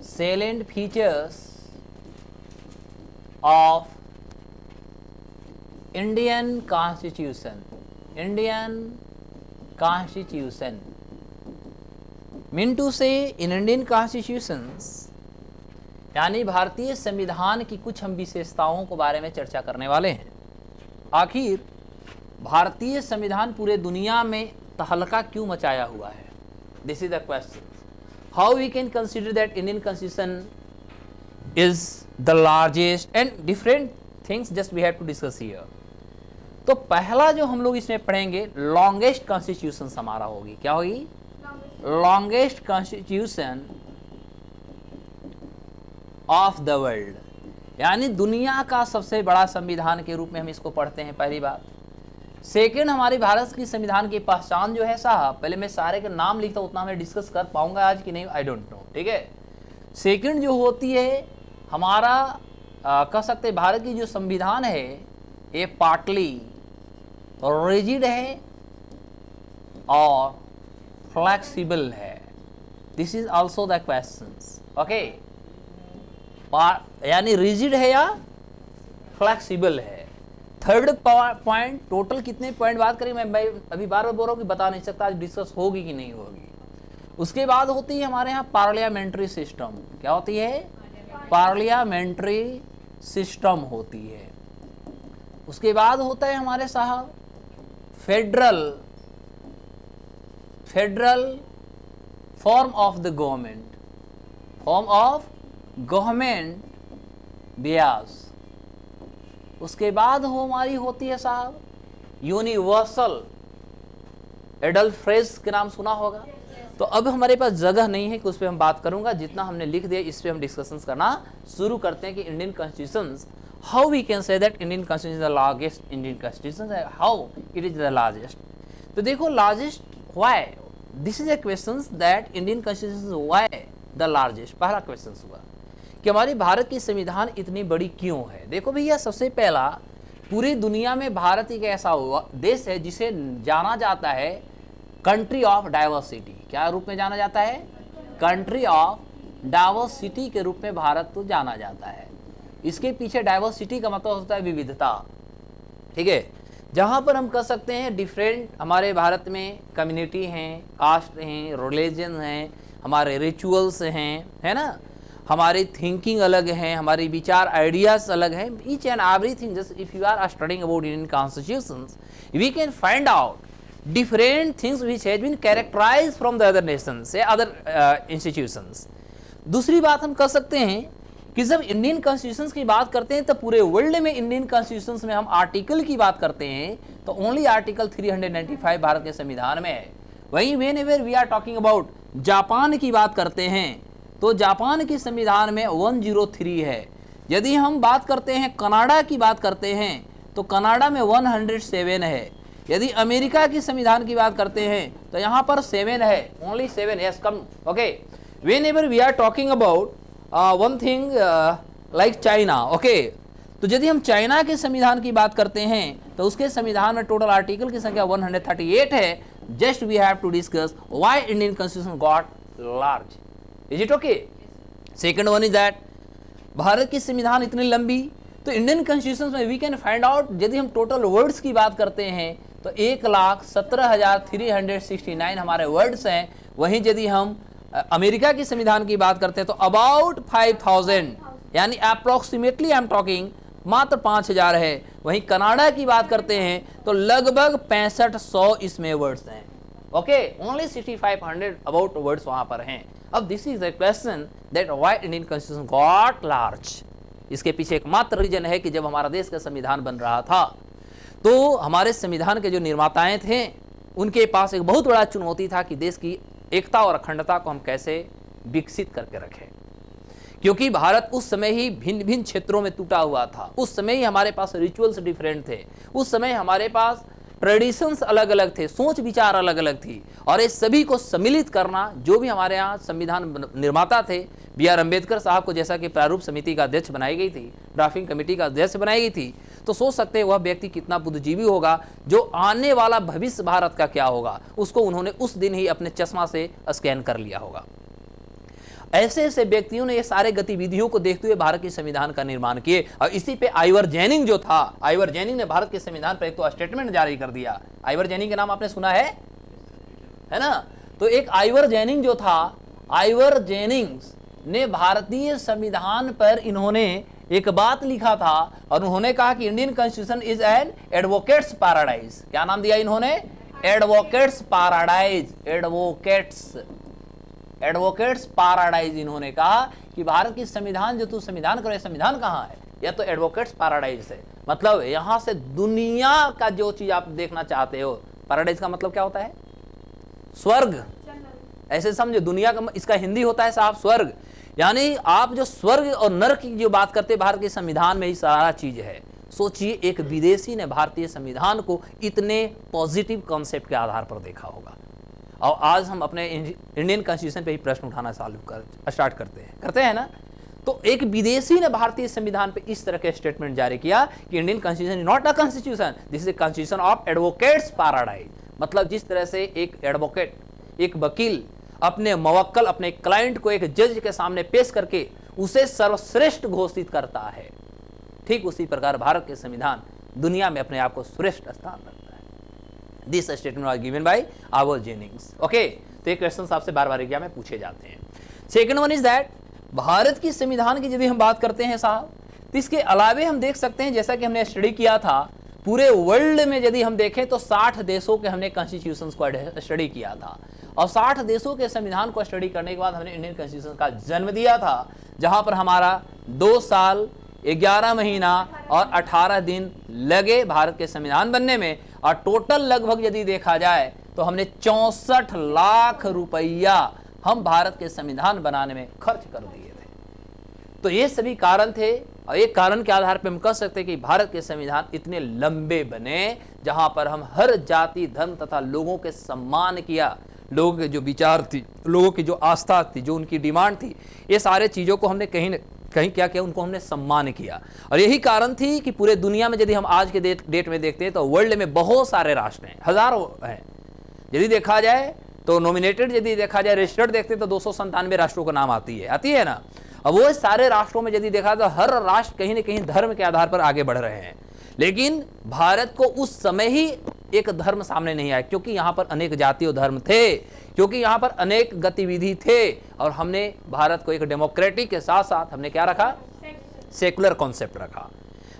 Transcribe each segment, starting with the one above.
salient features of Indian Constitution. Indian Constitution mean to say in Indian Constitutions, यानी भारतीय संविधान की कुछ हम विशेषताओं के बारे में चर्चा करने वाले हैं। आखिर भारतीय संविधान पूरे दुनिया में तहलका क्यों मचाया हुआ है? This is the question. How we can consider that Indian constitution is the largest and different things just we have to discuss here. तो पहला जो हम लोग इसमें पढ़ेंगे, लॉन्गेस्ट कॉन्स्टिट्यूशन हमारा होगी। क्या होगी? Longest constitution of the world, यानी दुनिया का सबसे बड़ा संविधान के रूप में हम इसको पढ़ते हैं, पहली बात। सेकंड, हमारे भारत की संविधान की पहचान जो है साहब, पहले मैं सारे के नाम लिखता हूं, उतना मैं डिस्कस कर पाऊंगा आज कि नहीं, आई डोंट नो, ठीक है। सेकंड जो होती है हमारा कह सकते भारत की जो संविधान है ये पार्टली रिजिड है और फ्लेक्सिबल है। This is also the questions, okay. यानी रिजिड है या फ्लेक्सिबल है। थर्ड पॉइंट, टोटल कितने पॉइंट बात करें, मैं अभी बार बार बोल रहा हूँ कि बता नहीं सकता आज डिस्कस होगी कि नहीं होगी। उसके बाद होती है हमारे यहाँ पार्लियामेंट्री सिस्टम। क्या होती है? पार्लियामेंट्री सिस्टम होती है। उसके बाद होता है हमारे साहब federal form of the government, form of government Beas. उसके बाद हमारी होती है साहब यूनिवर्सल। एडल्ट फ्रेज के नाम सुना होगा। तो अब हमारे पास जगह नहीं है कि उस पर हम बात करूंगा, जितना हमने लिख दिया इस पे हम डिस्कशंस करना शुरू करते हैं कि Indian constitution, how we can say that Indian constitution is the largest Indian constitution, how it is the largest. तो देखो largest why, this is a question that Indian constitution why the largest. पहला question हुआ कि हमारी भारत की संविधान इतनी बड़ी क्यों है। देखो भैया, सबसे पहला, पूरी दुनिया में भारत एक ऐसा देश है जिसे जाना जाता है कंट्री ऑफ डाइवर्सिटी। क्या रूप में जाना जाता है? कंट्री ऑफ डाइवर्सिटी के रूप में भारत को जाना जाता है। इसके पीछे डाइवर्सिटी का मतलब होता है विविधता, ठीक है। जहां पर हम कह सकते हैं डिफरेंट हमारे भारत में कम्युनिटी हैं, कास्ट हैं, रिलीजन हैं, हमारे रिचुअल्स हैं, है ना, हमारी थिंकिंग अलग है, हमारे विचार आइडियाज अलग हैं। Each and everything, just if you are studying about Indian constitutions, we can find out different things which has been characterized from the other nations से other institutions। दूसरी बात हम कह सकते हैं कि जब इंडियन कॉन्स्टिट्यूशंस की बात करते हैं तो पूरे वर्ल्ड में इंडियन कॉन्स्टिट्यूशंस में हम आर्टिकल की बात करते हैं तो ओनली आर्टिकल 395 भारत के संविधान में है। वहीं whenever we are talking about Japan की बात करते हैं तो जापान के संविधान में 103 है। यदि हम बात करते हैं कनाडा की बात करते हैं तो कनाडा में 107 है। यदि अमेरिका की संविधान की बात करते हैं तो यहाँ पर 7 है, only 7, yes come, okay. Whenever we are talking about one thing like China, okay, तो यदि हम चाइना के संविधान की बात करते हैं तो उसके संविधान में टोटल आर्टिकल की संख्या 138 है। Just we have to discuss why Indian constitution got large, is it okay. Second one is that Bharat की संविधान इतनी लंबी, तो इंडियन कॉन्स्टिट्यूशन में वी कैन फाइंड आउट, यदि हम टोटल वर्ड्स की बात करते हैं तो 1,17,369 हमारे वर्ड्स हैं। वहीं यदि हम अमेरिका की संविधान की बात करते हैं तो अबाउट 5,000, यानी अप्रोक्सीमेटली आई एम टॉकिंग मात्र 5,000 है। वहीं कनाडा की बात करते हैं तो लगभग 6500 इसमें वर्ड्स हैं, ओके, ओनली 6,500 अबाउट वर्ड्स वहां पर हैं। अब this is the question that why Indian constitution got large. इसके पीछे एकमात्र रीजन है कि जब हमारा देश का संविधान बन रहा था तो हमारे संविधान के जो निर्माताएं थे उनके पास एक बहुत बड़ा चुनौती था कि देश की एकता और अखंडता को हम कैसे विकसित करके रखें, क्योंकि भारत उस समय ही भिन्न भिन्न क्षेत्रों में टूटा हुआ था। उस समय ही हमारे पास रिचुअल्स डिफरेंट थे, उस समय हमारे पास ट्रेडिशंस अलग अलग थे, सोच विचार अलग अलग थी, और इस सभी को सम्मिलित करना, जो भी हमारे यहाँ संविधान निर्माता थे B.R. अम्बेडकर साहब को जैसा कि प्रारूप समिति का अध्यक्ष बनाई गई थी, ड्राफ्टिंग कमेटी का अध्यक्ष बनाई गई थी, तो सोच सकते हैं वह व्यक्ति कितना बुद्धिजीवी होगा, जो आने वाला भविष्य भारत का क्या होगा उसको उन्होंने उस दिन ही अपने चश्मा से स्कैन कर लिया होगा। ऐसे ऐसे व्यक्तियों ने ये सारे गतिविधियों को देखते हुए भारत के संविधान का निर्माण किए। और इसी पे आइवर जेनिंग जो था, आइवर जेनिंग ने भारत के संविधान पर एक तो स्टेटमेंट जारी कर दिया। आइवर जेनिंग के नाम आपने सुना है ना? तो एक आइवर जेनिंग जो था, आइवर जेनिंग्स ने भारतीय संविधान पर इन्होंने एक बात लिखा था और उन्होंने कहा कि Indian constitution is an advocates paradise. क्या नाम दिया इन्होंने? Advocates paradise. Advocates paradise. इन्होंने कहा कि भारत की संविधान जो तू संविधान करे, संविधान कहाँ है? यह तो एडवोकेट्स पैराडाइज है। मतलब यहां से दुनिया का जो चीज आप देखना चाहते हो, पैराडाइज का मतलब क्या होता है? स्वर्ग। ऐसे समझो, दुनिया का इसका हिंदी होता है साहब स्वर्ग। यानी आप जो स्वर्ग और नरक की जो बात करते हैं, भारत के संविधान में ही सारा चीज है। सोचिए एक विदेशी ने भारतीय संविधान को इतने पॉजिटिव कॉन्सेप्ट के आधार पर देखा होगा। और आज हम अपने इंडियन कॉन्स्टिट्यूशन पे ही प्रश्न उठाना स्टार्ट करते हैं ना। तो एक विदेशी ने भारतीय संविधान पे इस तरह के स्टेटमेंट जारी किया कि Indian constitution is not a constitution, this is a constitution of advocates paradise. मतलब जिस तरह से एक एडवोकेट, एक वकील अपने मवक्कल, अपने क्लाइंट को एक जज के सामने पेश करके उसे सर्वश्रेष्ठ घोषित करता है, ठीक उसी प्रकार भारत के संविधान दुनिया में अपने आप को श्रेष्ठ स्थान रखता है। This statement was given by Ivor Jennings. Okay, तो ये क्वेश्चन आपसे बार बार एग्जाम में पूछे जाते हैं। Second one is that, Bharat की संविधान की यदि हम बात करते हैं साहब, तो इसके अलावे हम देख सकते हैं, जैसा कि हमने स्टडी किया था, पूरे वर्ल्ड में यदि हम देखें तो 60 देशों के हमने कॉन्स्टिट्यूशंस को स्टडी किया था। और 60 देशों के संविधान को स्टडी करने के बाद हमने इंडियन कॉन्स्टिट्यूशन का जन्म दिया था, जहां पर हमारा 2 साल 11 महीना और 18 दिन लगे भारत के संविधान बनने में। और टोटल लगभग यदि देखा जाए तो हमने 64 लाख रुपया हम भारत के संविधान बनाने में खर्च कर दिए थे। तो ये सभी कारण थे, और एक कारण के आधार पर हम कह सकते हैं कि भारत के संविधान इतने लंबे बने, जहां पर हम हर जाति, धर्म तथा लोगों के सम्मान किया, लोगों के जो विचार थी, लोगों की जो आस्था थी, जो उनकी डिमांड थी, ये सारे चीजों को हमने कहीं न कहीं क्या किया, उनको हमने सम्मान किया। और यही कारण थी कि पूरे दुनिया में यदि हम आज के डेट में देखते हैं तो वर्ल्ड में बहुत सारे राष्ट्र हैं, हजारों हैं। यदि देखा जाए तो नॉमिनेटेड, यदि देखा जाए रजिस्टर्ड देखते तो 297 राष्ट्रों का नाम आती है ना। अब वो सारे राष्ट्रों में यदि देखा तो हर राष्ट्र कहीं न कहीं धर्म के आधार पर आगे बढ़ रहे हैं, लेकिन भारत को उस समय ही एक धर्म सामने नहीं आया, क्योंकि यहाँ पर अनेक जाति और धर्म थे, क्योंकि यहाँ पर अनेक गतिविधि थे। और हमने भारत को एक डेमोक्रेटिक के साथ साथ हमने क्या रखा? सेकुलर कॉन्सेप्ट रखा,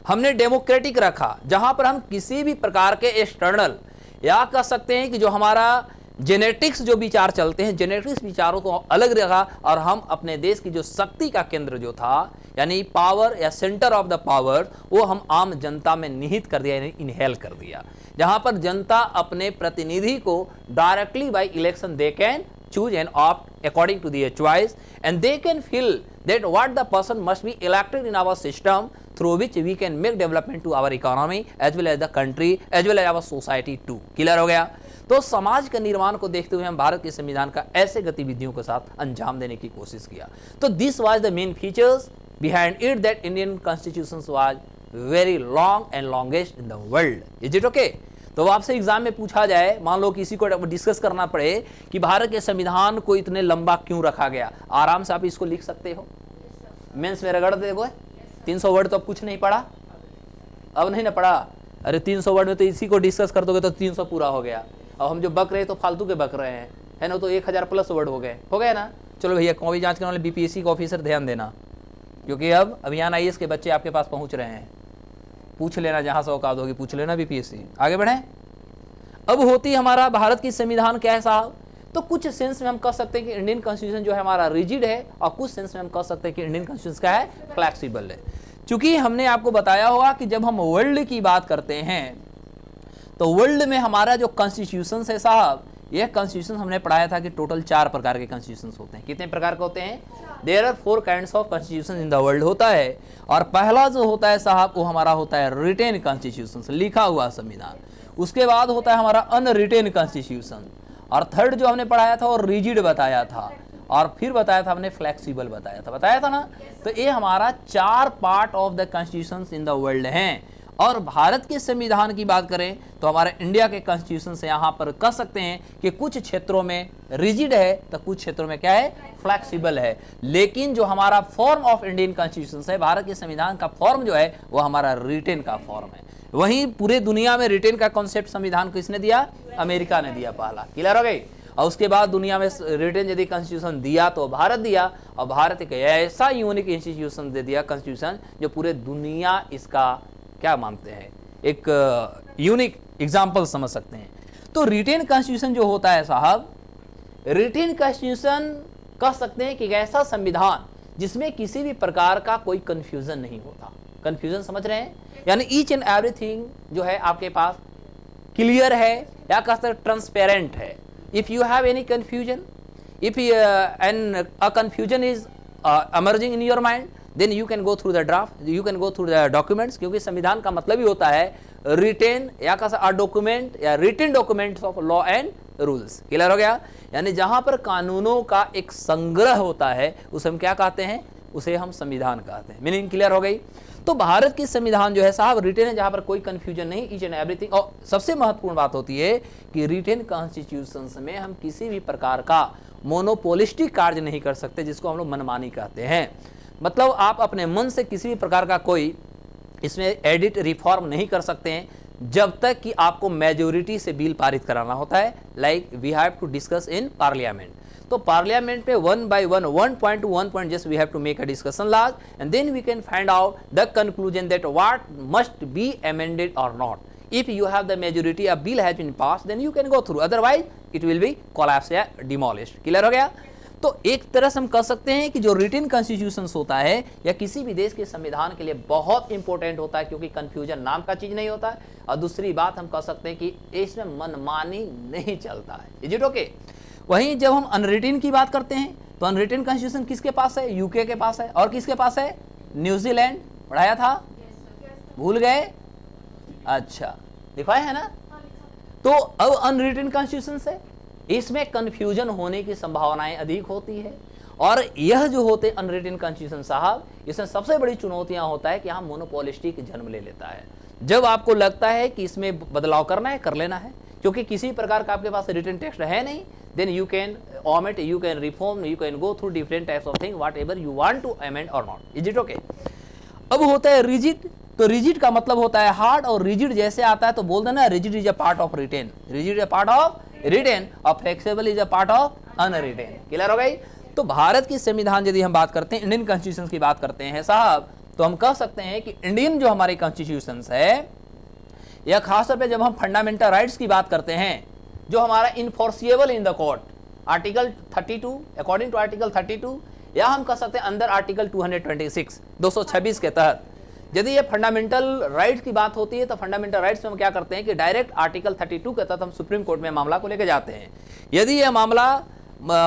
हमने डेमोक्रेटिक रखा, जहां पर हम किसी भी प्रकार के एक्सटर्नल या कह सकते हैं कि जो हमारा जेनेटिक्स जो विचार चलते हैं, जेनेटिक्स विचारों को अलग रखा। और हम अपने देश की जो शक्ति का केंद्र जो था, यानी पावर या सेंटर ऑफ द पावर, वो हम आम जनता में निहित कर दिया, यानी इनहेल कर दिया, जहां पर जनता अपने प्रतिनिधि को directly by election they can choose and opt according to their choice, and they can feel that what the person must be elected in our system, through which we can make development to our economy as well as the country as well as our society too. Clear हो गया? तो समाज के निर्माण को देखते हुए हम भारत के संविधान का ऐसे गतिविधियों के साथ अंजाम देने की कोशिश किया। तो this was the main features behind it that Indian constitutions was very long and longest in the world. Is it okay? तो आपसे एग्जाम में पूछा जाए, मान लो किसी को डिस्कस करना पड़े कि भारत के संविधान को इतने लंबा क्यों रखा गया, आराम से आप इसको लिख सकते हो, मेंस में रगड़ दे। 300 वर्ड तो अब कुछ नहीं पढ़ा, अब नहीं ना पढ़ा। अरे 300 वर्ड में तो इसी को डिस्कस कर दोगे तो 300 पूरा हो गया। अब हम जो बक रहे तो फालतू के बक रहे हैं, है ना, तो 1000 प्लस वर्ड हो गए ना। चलो भैया, कॉपी जांच करने वाले बीपीएससी के ऑफिसर ध्यान देना, क्योंकि अब अभियान आईएएस के बच्चे आपके पास पहुंच रहे हैं। पूछ लेना, जहां से औकात होगी पूछ लेना बीपीएससी। आगे बढ़े। अब होती हमारा भारत की संविधान क्या है साहब? तो कुछ सेंस में हम कह सकते हैं कि इंडियन कॉन्स्टिट्यूशन जो है हमारा रिजिड है, और कुछ सेंस में हम कह सकते हैं कि इंडियन कॉन्स्टिट्यूशन क्या है? फ्लेक्सिबल है। क्योंकि हमने आपको बताया होगा कि जब हम वर्ल्ड की बात करते हैं तो वर्ल्ड में हमारा जो कॉन्स्टिट्यूशन है साहब, यह कॉन्स्टिट्यूशन हमने पढ़ाया था कि टोटल 4 प्रकार के कॉन्स्टिट्यूशन होते हैं। कितने प्रकार के होते हैं? There are 4 kinds of constitution in the world होता है। और पहला जो होता है साहब वो हमारा होता है रिटेन कॉन्स्टिट्यूशन, लिखा हुआ संविधान। उसके बाद होता है हमारा अनरिटेन कॉन्स्टिट्यूशन, और थर्ड जो हमने पढ़ाया था वो रिजिड बताया था, और फिर बताया था हमने फ्लेक्सिबल बताया था ना। तो ये हमारा 4 part of the constitution in the world हैं। और भारत के संविधान की बात करें तो हमारे इंडिया के कॉन्स्टिट्यूशन से यहाँ पर कह सकते हैं कि कुछ क्षेत्रों में रिजिड है तो कुछ क्षेत्रों में क्या है, फ्लेक्सिबल है। लेकिन जो हमारा फॉर्म ऑफ इंडियन कॉन्स्टिट्यूशन है, भारत के संविधान का फॉर्म जो है वो हमारा रिटेन का फॉर्म है। वहीं पूरे दुनिया में रिटेन का कॉन्सेप्ट संविधान किसने दिया, अमेरिका ने दिया पहला। क्लियर हो गई। और उसके बाद दुनिया में रिटेन यदि कॉन्स्टिट्यूशन दिया तो भारत दिया, और भारत एक ऐसा यूनिक इंस्टीट्यूशन दे दिया कॉन्स्टिट्यूशन जो पूरे दुनिया इसका क्या मानते हैं, एक यूनिक एग्जाम्पल समझ सकते हैं। तो रिटेन कॉन्स्टिट्यूशन जो होता है साहब, रिटेन कॉन्स्टिट्यूशन कह सकते हैं कि एक ऐसा संविधान जिसमें किसी भी प्रकार का कोई कंफ्यूजन नहीं होता। कंफ्यूजन समझ रहे हैं, यानी ईच एंड एवरीथिंग जो है आपके पास क्लियर है या कह सकते ट्रांसपेरेंट है। If you have any confusion, if a confusion is emerging in your mind, then you can go through the draft, you can go through the documents, क्योंकि संविधान का मतलब ही होता है रिटेन या का डॉक्यूमेंट या written documents of law and rules. Clear हो गया। यानी जहां पर कानूनों का एक संग्रह होता है उसे हम क्या कहते हैं, उसे हम संविधान कहते हैं। मीनिंग क्लियर हो गई। तो भारत की संविधान जो है साहब रिटेन है, जहां पर कोई कंफ्यूजन नहीं, ईच एंड एवरीथिंग। और सबसे महत्वपूर्ण बात होती है कि रिटेन कॉन्स्टिट्यूशन में हम किसी भी प्रकार का मोनोपोलिस्टिक कार्य नहीं कर सकते, जिसको हम लोग मनमानी कहते हैं। मतलब आप अपने मन से किसी भी प्रकार का कोई इसमें एडिट रिफॉर्म नहीं कर सकते हैं जब तक कि आपको मेजोरिटी से बिल पारित कराना होता है। Like we have to discuss in parliament. तो पार्लियामेंट पे 1 by 1, 1 point to 1 point, just we have to make a discussion laws, and then we can find out the conclusion that what must be amended or not. If you have the majority, a bill has been passed, then you can go through. Otherwise, it will be collapsed या demolished. Clear हो गया। तो एक तरह से हम कह सकते हैं कि जो रिटेन कॉन्स्टिट्यूशन होता है या किसी भी देश के संविधान के लिए बहुत इंपॉर्टेंट होता है, क्योंकि कंफ्यूजन नाम का चीज नहीं होता है। और दूसरी बात हम कह सकते हैं कि इसमें मनमानी नहीं चलता है। Is it okay. वहीं जब हम अनरिटेन की बात करते हैं तो अनरिटेन कॉन्स्टिट्यूशन किसके पास है, यूके के पास है। और किसके पास है, न्यूजीलैंड। पढ़ाया था, भूल गए, अच्छा दिखाया है ना। तो अब अनरिटेन कॉन्स्टिट्यूशन से इसमें कंफ्यूजन होने की संभावनाएं अधिक होती है। और यह जो होते अनरिटेन कॉन्स्टिट्यूशन साहब, इसमें सबसे बड़ी चुनौतियां होता है कि यहाँ मोनोपोलिस्टिक जन्म ले लेता है। जब आपको लगता है कि इसमें बदलाव करना है, कर लेना है, क्योंकि किसी प्रकार का आपके पास रिटन टेक्स्ट है नहीं, then you can omit, you can reform, you can go through different types of things, whatever you want to amend or not. Is it okay? अब होता है रिजिड। तो रिजिड का मतलब होता है हार्ड, और रिजिड जैसे आता है तो बोल देना rigid is a part of written, rigid is a part of written, और flexible is a part of unwritten. Clear हो गई। तो भारत की संविधान यदि हम बात करते हैं, इंडियन कॉन्स्टिट्यूशन की बात करते हैं साहब, तो हम कह सकते हैं कि इंडियन जो हमारे कॉन्स्टिट्यूशन है, या खासतौर पे जब हम फंडामेंटल राइट्स की बात करते हैं, जो हमारा enforceable in the court, article 32, according to article 32, या हम कह सकते हैं अंदर आर्टिकल 226, 226 के तहत यदि ये फंडामेंटल राइट्स की बात होती है, तो फंडामेंटल राइट्स में हम क्या करते हैं कि डायरेक्ट आर्टिकल 32 के तहत हम सुप्रीम कोर्ट में मामला को लेकर जाते हैं। यदि यह मामला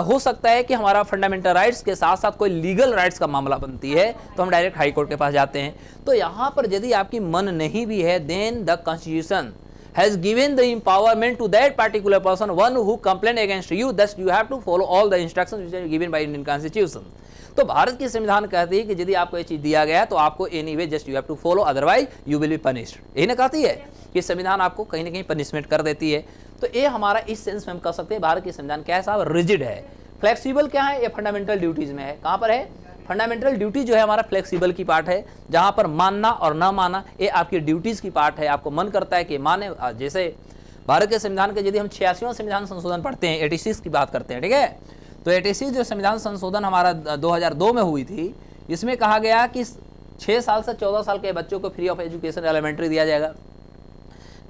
हो सकता है कि हमारा फंडामेंटल राइट्स के साथ साथ कोई लीगल राइट्स का मामला बनती है, तो हम डायरेक्ट हाई कोर्ट के पास जाते हैं। तो यहाँ पर यदि आपकी मन नहीं भी है, then the constitution has given the empowerment to that particular person, one who complain against you, thus you have to follow all the instructions which are given by Indian Constitution. तो भारत की संविधान कहती है कि यदि आपको ये चीज दिया गया तो आपको anyway just you have to follow, otherwise you will be punished। यही ना कहती है कि संविधान आपको कहीं ना कहीं पनिशमेंट कर देती है। तो ये हमारा इस सेंस में हम कह सकते हैं भारत की संविधान क्या है साहब, रिजिड है। फ्लेक्सिबल क्या है, ये फंडामेंटल ड्यूटीज में है। कहाँ पर है, फंडामेंटल ड्यूटी जो है हमारा फ्लेक्सिबल की पार्ट है, जहां पर मानना और ना मानना ये आपकी ड्यूटीज की पार्ट है। आपको मन करता है कि माने, जैसे भारत के संविधान के यदि हम 86वां संविधान संशोधन पढ़ते हैं, 86 की बात करते हैं, ठीक है। तो 86 जो संविधान संशोधन हमारा 2002 में हुई थी, इसमें कहा गया कि 6 साल से 14 साल के बच्चों को फ्री ऑफ एजुकेशन एलिमेंट्री दिया जाएगा।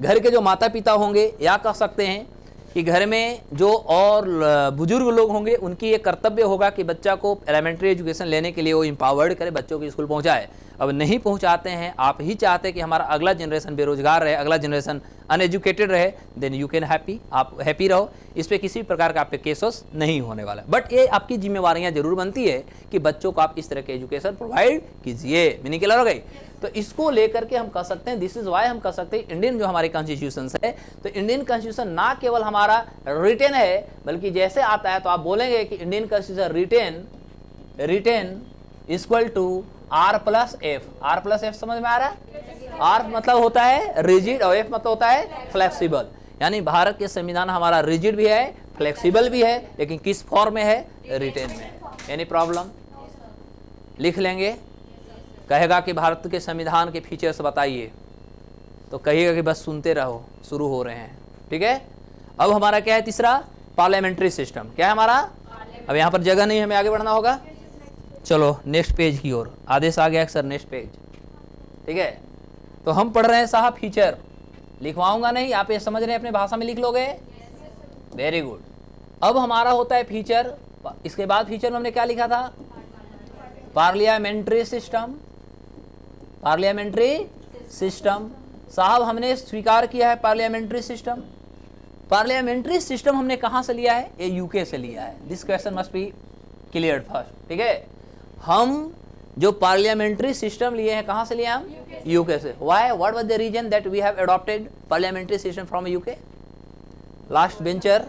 घर के जो माता पिता होंगे, या कह सकते हैं कि घर में जो और बुजुर्ग लोग होंगे, उनकी ये कर्तव्य होगा कि बच्चा को एलिमेंट्री एजुकेशन लेने के लिए वो एम्पावर्ड करे, बच्चों को स्कूल पहुंचाए। अब नहीं पहुंचाते हैं, आप ही चाहते हैं कि हमारा अगला जनरेशन बेरोजगार रहे, अगला जनरेशन अनएजुकेटेड रहे, देन यू कैन हैप्पी, आप हैप्पी रहो। इस पर किसी प्रकार का आप पे केसेस नहीं होने वाला। बट ये आपकी जिम्मेवारियां जरूर बनती है कि बच्चों को आप इस तरह के एजुकेशन प्रोवाइड कीजिए। मीनिंग क्लियर हो गई। तो इसको लेकर के हम कह सकते हैं, दिस इज वाई हम कह सकते हैं इंडियन जो हमारी कॉन्स्टिट्यूशन है, तो इंडियन कॉन्स्टिट्यूशन ना केवल हमारा रिटेन है, बल्कि जैसे आता है तो आप बोलेंगे कि Indian constitution written equal to R+F। R+F समझ में आ रहा है। आर मतलब होता है रिजिड और एफ मतलब होता है फ्लेक्सिबल। यानी भारत के संविधान हमारा रिजिड भी है, फ्लेक्सिबल भी है, लेकिन किस फॉर्म में है? रिटेन में है। Any problem? लिख लेंगे। कहेगा कि भारत के संविधान के फीचर्स बताइए, तो कहिएगा कि बस सुनते रहो, शुरू हो रहे हैं। ठीक है, अब हमारा क्या है? तीसरा, पार्लियामेंट्री सिस्टम। क्या है हमारा? अब यहाँ पर जगह नहीं, हमें आगे बढ़ना होगा। चलो नेक्स्ट पेज की ओर, आदेश आ गया सर, नेक्स्ट पेज। ठीक है, तो हम पढ़ रहे हैं साहब फीचर। लिखवाऊंगा नहीं, आप ये समझ रहे हैं, अपने भाषा में लिख लोगे? Very good. अब हमारा होता है फीचर। इसके बाद फीचर में हमने क्या लिखा था? Parliamentary system. पार्लियामेंट्री सिस्टम साहब हमने स्वीकार किया है पार्लियामेंट्री सिस्टम। पार्लियामेंट्री सिस्टम हमने कहां से लिया है? ये यूके से लिया है। This question must be cleared first. ठीक है, हम जो पार्लियामेंट्री सिस्टम लिए हैं कहां से लिए? हम यूके से। Why? What was the reason that we have adopted parliamentary system from UK? Last bencher,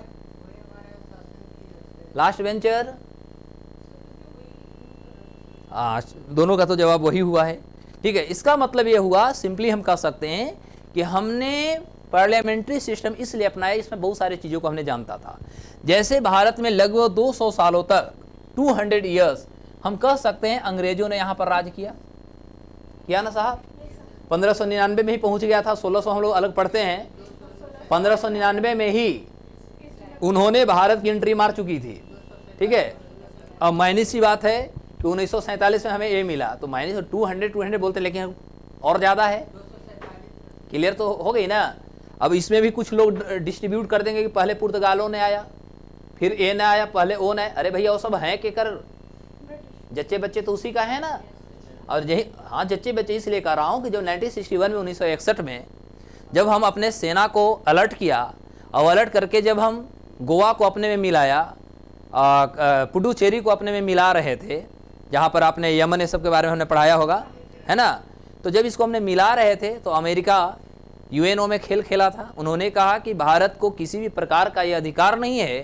last bencher. दोनों का तो जवाब वही हुआ है। ठीक है, इसका मतलब ये हुआ, सिंपली हम कह सकते हैं कि हमने पार्लियामेंट्री सिस्टम इसलिए अपनाया, इसमें बहुत सारी चीज़ों को हमने जानता था। जैसे भारत में लगभग 200 सालों तक, 200 ईयर्स, हम कह सकते हैं अंग्रेजों ने यहाँ पर राज किया ना साहब? 1599 में ही पहुँच गया था। 1600 हम लोग अलग पढ़ते हैं, 1599 में ही उन्होंने भारत की एंट्री मार चुकी थी। ठीक है, अब मायने सी बात है कि 1947 में हमें ये मिला, तो माइनस 200 बोलते, लेकिन और ज़्यादा है। क्लियर तो हो गई ना? अब इसमें भी कुछ लोग डिस्ट्रीब्यूट कर देंगे कि पहले पुर्तगालों ने आया, फिर ए ने आया, पहले ओ ने। अरे भैया वो सब हैं के कर, जच्चे बच्चे तो उसी का है ना। और यही, हाँ जच्चे बच्चे इसलिए कह रहा हूँ कि जो 1961 में 1961 में जब हम अपने सेना को अलर्ट किया, और अलर्ट करके जब हम गोवा को अपने में मिलाया, पुडुचेरी को अपने में मिला रहे थे, जहाँ पर आपने यमन ये सब के बारे में हमने पढ़ाया होगा, है ना? तो जब इसको हमने मिला रहे थे तो अमेरिका यूएनओ में खेल खेला था। उन्होंने कहा कि भारत को किसी भी प्रकार का यह अधिकार नहीं है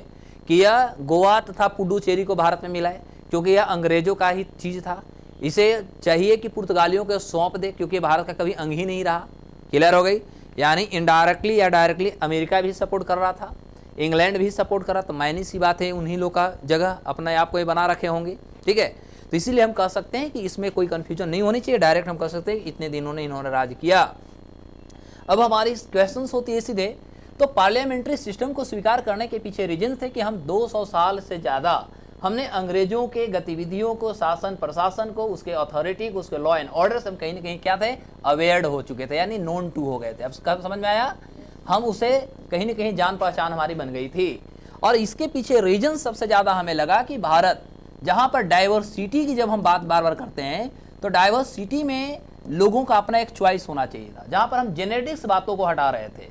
कि यह गोवा तथा पुडुचेरी को भारत में मिलाए, क्योंकि यह अंग्रेजों का ही चीज़ था। इसे चाहिए कि पुर्तगालियों को सौंप दे, क्योंकि भारत का कभी अंग ही नहीं रहा। क्लियर हो गई? यानी इनडायरेक्टली या डायरेक्टली अमेरिका भी सपोर्ट कर रहा था, इंग्लैंड भी सपोर्ट कर रहा, तो मायने सी बात है उन्हीं लोग का जगह अपने आप को ये बना रखे होंगे। ठीक है, तो इसीलिए हम कह सकते हैं कि इसमें कोई कन्फ्यूजन नहीं होनी चाहिए। डायरेक्ट हम कह सकते हैं कि इतने दिनों ने इन्होंने राज किया। अब हमारी क्वेश्चंस होती है सीधे, तो पार्लियामेंट्री सिस्टम को स्वीकार करने के पीछे रीजन थे कि हम 200 साल से ज़्यादा हमने अंग्रेजों के गतिविधियों को, शासन प्रशासन को, उसके अथॉरिटी को, उसके लॉ एंड ऑर्डर से हम कहीं ना कहीं क्या थे? अवेयर्ड हो चुके थे, यानी नोन टू हो गए थे। अब कब समझ में आया? हम उसे कहीं ना कहीं जान पहचान हमारी बन गई थी। और इसके पीछे रीजन सबसे ज़्यादा हमें लगा कि भारत, जहाँ पर डाइवर्सिटी की जब हम बात बार बार करते हैं, तो डाइवर्सिटी में लोगों का अपना एक चॉइस होना चाहिए था। जहाँ पर हम जेनेटिक्स बातों को हटा रहे थे,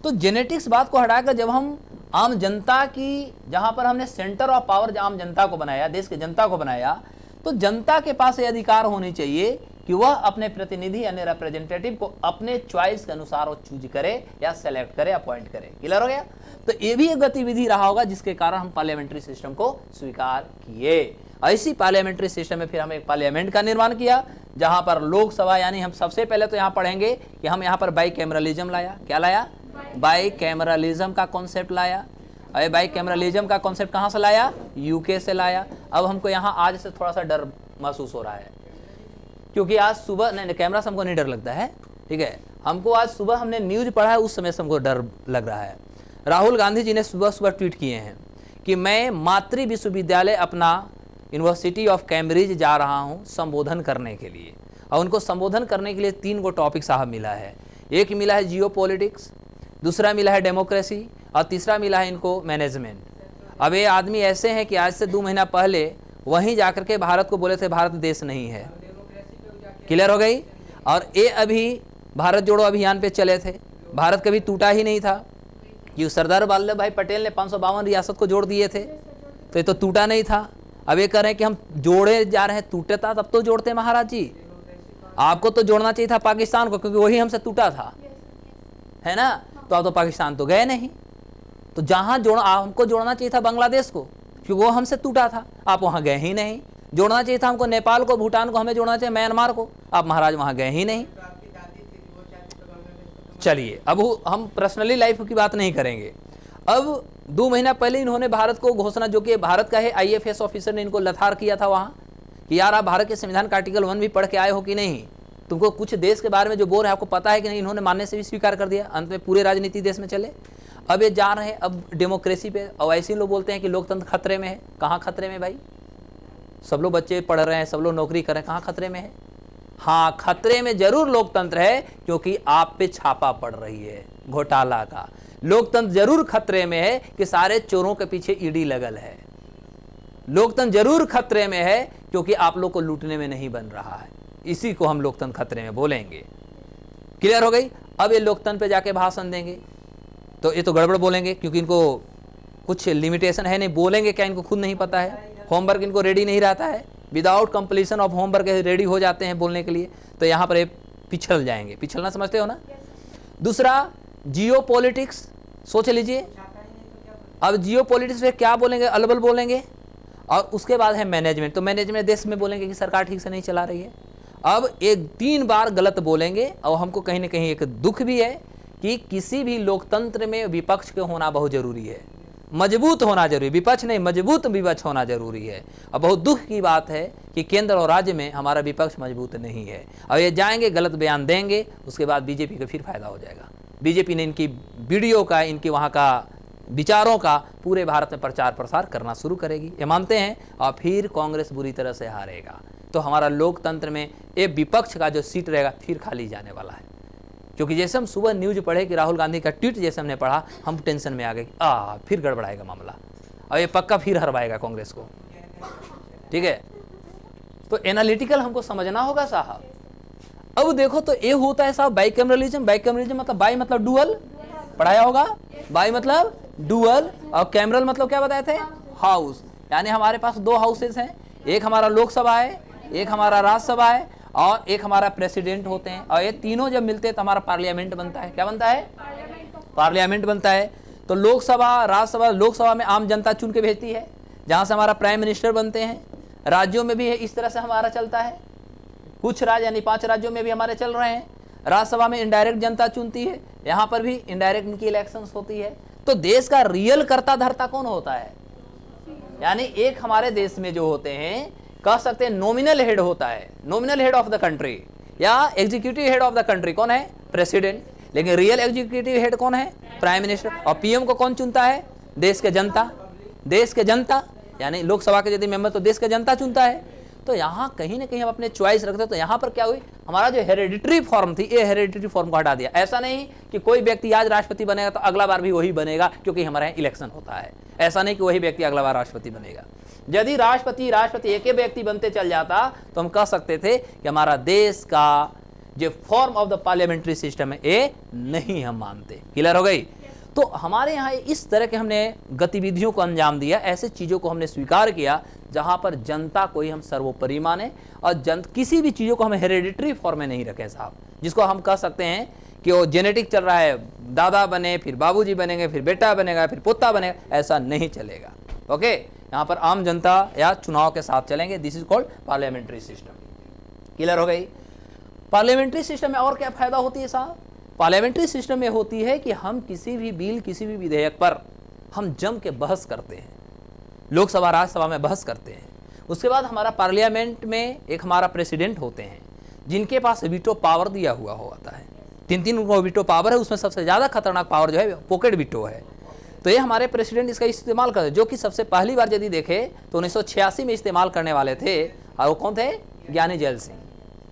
तो जेनेटिक्स बात को हटाकर जब हम आम जनता की, जहाँ पर हमने सेंटर ऑफ पावर आम जनता को बनाया, देश के जनता को बनाया, तो जनता के पास ये अधिकार होने चाहिए कि वह अपने प्रतिनिधि यानी रिप्रेजेंटेटिव को अपने चॉइस के अनुसार वो चूज करे या सेलेक्ट करे, अपॉइंट करे। क्लियर हो गया? तो ये भी एक गतिविधि रहा होगा जिसके कारण हम पार्लियामेंट्री सिस्टम को स्वीकार किए। ऐसी पार्लियामेंट्री सिस्टम में फिर हम एक पार्लियामेंट का निर्माण किया, जहां पर लोकसभा, यानी हम सबसे पहले तो यहाँ पढ़ेंगे कि हम यहाँ पर बाईकैमरलिज्म लाया। क्या लाया? बाईकैमरलिज्म का कॉन्सेप्ट लाया। अरे बाईकैमरलिज्म का कॉन्सेप्ट कहाँ से लाया? यूके से लाया। अब हमको यहाँ आज से थोड़ा सा डर महसूस हो रहा है, क्योंकि आज सुबह, नहीं कैमरा से हमको नहीं डर लगता है, ठीक है, हमको आज सुबह हमने न्यूज पढ़ा है, उस समय से हमको डर लग रहा है। राहुल गांधी जी ने सुबह सुबह ट्वीट किए हैं कि मैं मातृ विश्वविद्यालय अपना यूनिवर्सिटी ऑफ कैम्ब्रिज जा रहा हूं संबोधन करने के लिए। और उनको संबोधन करने के लिए 3 गो टॉपिक साहब मिला है। एक मिला है जियोपॉलिटिक्स, दूसरा मिला है डेमोक्रेसी, और तीसरा मिला है इनको मैनेजमेंट। अब ये आदमी ऐसे हैं कि आज से 2 महीना पहले वहीं जाकर के भारत को बोले थे भारत देश नहीं है। क्लियर हो गई? और ये अभी भारत जोड़ो अभियान पे चले थे। भारत कभी टूटा ही नहीं था, कि सरदार वल्लभ भाई पटेल ने 552 रियासत को जोड़ दिए थे, तो ये तो टूटा नहीं था। अब ये कह रहे हैं कि हम जोड़े जा रहे हैं, टूटे था तब तो जोड़ते महाराज जी। आपको तो जोड़ना चाहिए था पाकिस्तान को, क्योंकि वही हमसे टूटा था, है ना? तो आप तो पाकिस्तान तो गए नहीं, तो जहां जोड़ना, हमको जोड़ना चाहिए था बांग्लादेश को, क्योंकि वो हमसे टूटा था, आप वहां गए ही नहीं। जोड़ना चाहिए था हमको नेपाल को, भूटान को, हमें जोड़ना चाहिए म्यांमार को, आप महाराज वहां गए ही नहीं। चलिए अब हम पर्सनली लाइफ की बात नहीं करेंगे। अब 2 महीना पहले इन्होंने भारत को घोषणा, जो कि भारत का है IFS ऑफिसर ने इनको लथार किया था वहाँ कि यार आप भारत के संविधान का आर्टिकल 1 भी पढ़ के आए हो कि नहीं, तुमको कुछ देश के बारे में जो बोल रहे हैं आपको पता है कि नहीं। इन्होंने मानने से भी स्वीकार कर दिया। अंत में पूरे राजनीति देश में चले। अब ये जा रहे हैं अब डेमोक्रेसी पे। और ऐसे लोग बोलते हैं कि लोकतंत्र खतरे में है। कहाँ खतरे में भाई? सब लोग बच्चे पढ़ रहे हैं, सब लोग नौकरी कर रहे हैं, कहाँ खतरे में है? हाँ, खतरे में जरूर लोकतंत्र है, क्योंकि आप पे छापा पड़ रही है घोटाला का। लोकतंत्र जरूर खतरे में है कि सारे चोरों के पीछे ईडी लगल है। लोकतंत्र जरूर खतरे में है क्योंकि आप लोग को लूटने में नहीं बन रहा है। इसी को हम लोकतंत्र खतरे में बोलेंगे। क्लियर हो गई? अब ये लोकतंत्र पे जाके भाषण देंगे तो ये तो गड़बड़ बोलेंगे, क्योंकि इनको कुछ लिमिटेशन है नहीं। बोलेंगे क्या इनको खुद नहीं पता है। होमवर्क इनको रेडी नहीं रहता है। Without completion of homework ready हो जाते हैं बोलने के लिए, तो यहाँ पर ये पिछड़ जाएंगे। पिछड़ना समझते हो ना? दूसरा जियो पॉलिटिक्स, सोच लीजिए। अब जियो पॉलिटिक्स में क्या बोलेंगे? अलबल बोलेंगे। और उसके बाद है मैनेजमेंट। तो मैनेजमेंट देश में बोलेंगे कि सरकार ठीक से नहीं चला रही है। अब 3 बार गलत बोलेंगे। और हमको कहीं ना कहीं एक दुख भी है कि किसी भी लोकतंत्र में विपक्ष के होना बहुत जरूरी है, मजबूत होना जरूरी। विपक्ष नहीं, मजबूत विपक्ष होना जरूरी है। अब बहुत दुख की बात है कि केंद्र और राज्य में हमारा विपक्ष मजबूत नहीं है। अब ये जाएंगे, गलत बयान देंगे, उसके बाद बीजेपी का फिर फायदा हो जाएगा। बीजेपी ने इनकी वीडियो का, इनके वहाँ का विचारों का पूरे भारत में प्रचार प्रसार करना शुरू करेगी, ये मानते हैं। और फिर कांग्रेस बुरी तरह से हारेगा। तो हमारा लोकतंत्र में ये विपक्ष का जो सीट रहेगा फिर खाली जाने वाला है। क्योंकि जैसे हम सुबह न्यूज पढ़े कि राहुल गांधी का ट्वीट जैसे हमने पढ़ा, हम टेंशन में आ गए, फिर गड़बड़ाएगा मामला और ये पक्का फिर हरवाएगा कांग्रेस को। ठीक है, तो एनालिटिकल हमको समझना होगा साहब। अब देखो तो ये होता है साहब बाइकैमरलिज्म। बाइकैमरलिज्म मतलब बाई मतलब डुअल, पढ़ाया होगा। बाई मतलब डुअल और कैमरल मतलब क्या बताए थे? हाउस। यानी हमारे पास 2 हाउसेस हैं, एक हमारा लोकसभा है, एक हमारा राज्यसभा है और एक हमारा प्रेसिडेंट होते हैं। और ये तीनों जब मिलते हैं तो हमारा पार्लियामेंट बनता है। क्या बनता है? पार्लियामेंट बनता है। तो लोकसभा, राज्यसभा, लोकसभा में आम जनता चुन के भेजती है, जहां से हमारा प्राइम मिनिस्टर बनते हैं। राज्यों में भी है, इस तरह से हमारा चलता है। कुछ राज्य यानी 5 राज्यों में भी हमारे चल रहे हैं। राज्यसभा में इनडायरेक्ट जनता चुनती है, यहाँ पर भी इनडायरेक्ट इनकी इलेक्शंस होती है। तो देश का रियल कर्ता धर्ता कौन होता है? यानी एक हमारे देश में जो होते हैं, कह सकते हैं नॉमिनल हेड होता है, nominal head of the country, या executive head of the country कौन है? प्रेसिडेंट। लेकिन रियल एग्जीक्यूटिव हेड कौन है? Prime minister. और पीएम को कौन चुनता है? देश के जनता। देश के जनता यानी लोकसभा के यदि मेंबर तो देश के जनता चुनता है। तो यहाँ कहीं ना कहीं हम अपने चॉइस रखते, तो यहाँ पर क्या हुई, हमारा जो हेरेडिटरी फॉर्म थी, ये हेरेडिटरी फॉर्म को हटा दिया। ऐसा नहीं कि कोई व्यक्ति आज राष्ट्रपति बनेगा तो अगला बार भी वही बनेगा, क्योंकि हमारे यहाँ इलेक्शन होता है। ऐसा नहीं कि वही व्यक्ति अगला बार राष्ट्रपति बनेगा। यदि राष्ट्रपति एक ही व्यक्ति बनते चल जाता तो हम कह सकते थे कि हमारा देश का जो form of the parliamentary system है ये नहीं हम मानते। क्लियर हो गई? तो हमारे यहाँ इस तरह के हमने गतिविधियों को अंजाम दिया, ऐसे चीज़ों को हमने स्वीकार किया जहाँ पर जनता को ही हम सर्वोपरि माने और किसी भी चीज़ों को हम हेरेडिटरी फॉर्म में नहीं रखें साहब, जिसको हम कह सकते हैं कि वो जेनेटिक चल रहा है, दादा बने फिर बाबूजी बनेंगे फिर बेटा बनेगा फिर पोता बनेगा, ऐसा नहीं चलेगा। ओके, यहाँ पर आम जनता या चुनाव के साथ चलेंगे। This is called parliamentary system. Clear हो गई? पार्लियामेंट्री सिस्टम में और क्या फायदा होती है साहब? पार्लियामेंट्री सिस्टम में होती है कि हम किसी भी बिल, किसी भी विधेयक पर हम जम के बहस करते हैं, लोकसभा राज्यसभा में बहस करते हैं। उसके बाद हमारा पार्लियामेंट में एक हमारा प्रेसिडेंट होते हैं जिनके पास वीटो पावर दिया हुआ होता है। 3 उनको वीटो पावर है, उसमें सबसे ज़्यादा खतरनाक पावर जो है पॉकेट वीटो है। तो ये हमारे प्रेसिडेंट इसका इस्तेमाल करते हैं, जो कि सबसे पहली बार यदि देखे तो 1986 में इस्तेमाल करने वाले थे। और वो कौन थे? ज्ञानी जैल सिंह।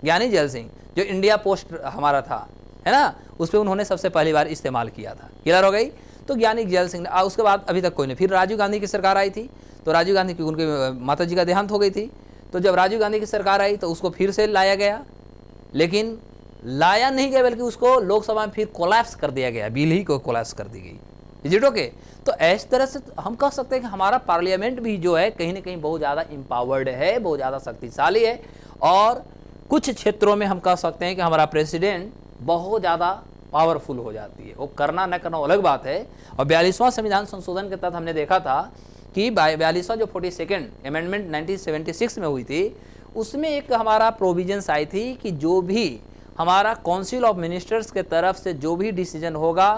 ज्ञानी जैल सिंह जो इंडिया पोस्ट हमारा था, है ना, उस पर उन्होंने सबसे पहली बार इस्तेमाल किया था। क्लियर हो गई? तो ज्ञानी जैल सिंह ने, उसके बाद अभी तक कोई नहीं। फिर राजीव गांधी की सरकार आई थी, तो राजीव गांधी की उनके माता जी का देहांत हो गई थी। तो जब राजीव गांधी की सरकार आई तो उसको फिर से लाया गया, लेकिन लाया नहीं गया बल्कि उसको लोकसभा में फिर कोलैप्स कर दिया गया, बिल ही को कोलैप्स कर दी गई। Is it okay? तो इस तरह से हम कह सकते हैं कि हमारा पार्लियामेंट भी जो है कहीं ना कहीं बहुत ज़्यादा एम्पावर्ड है, बहुत ज़्यादा शक्तिशाली है। और कुछ क्षेत्रों में हम कह सकते हैं कि हमारा प्रेसिडेंट बहुत ज़्यादा पावरफुल हो जाती है। वो करना न करना अलग बात है। और 42वां संविधान संशोधन के तहत हमने देखा था कि 42वां जो 42nd अमेंडमेंट 1976 में हुई थी, उसमें एक हमारा प्रोविजंस आई थी कि जो भी हमारा काउंसिल ऑफ मिनिस्टर्स के तरफ से जो भी डिसीजन होगा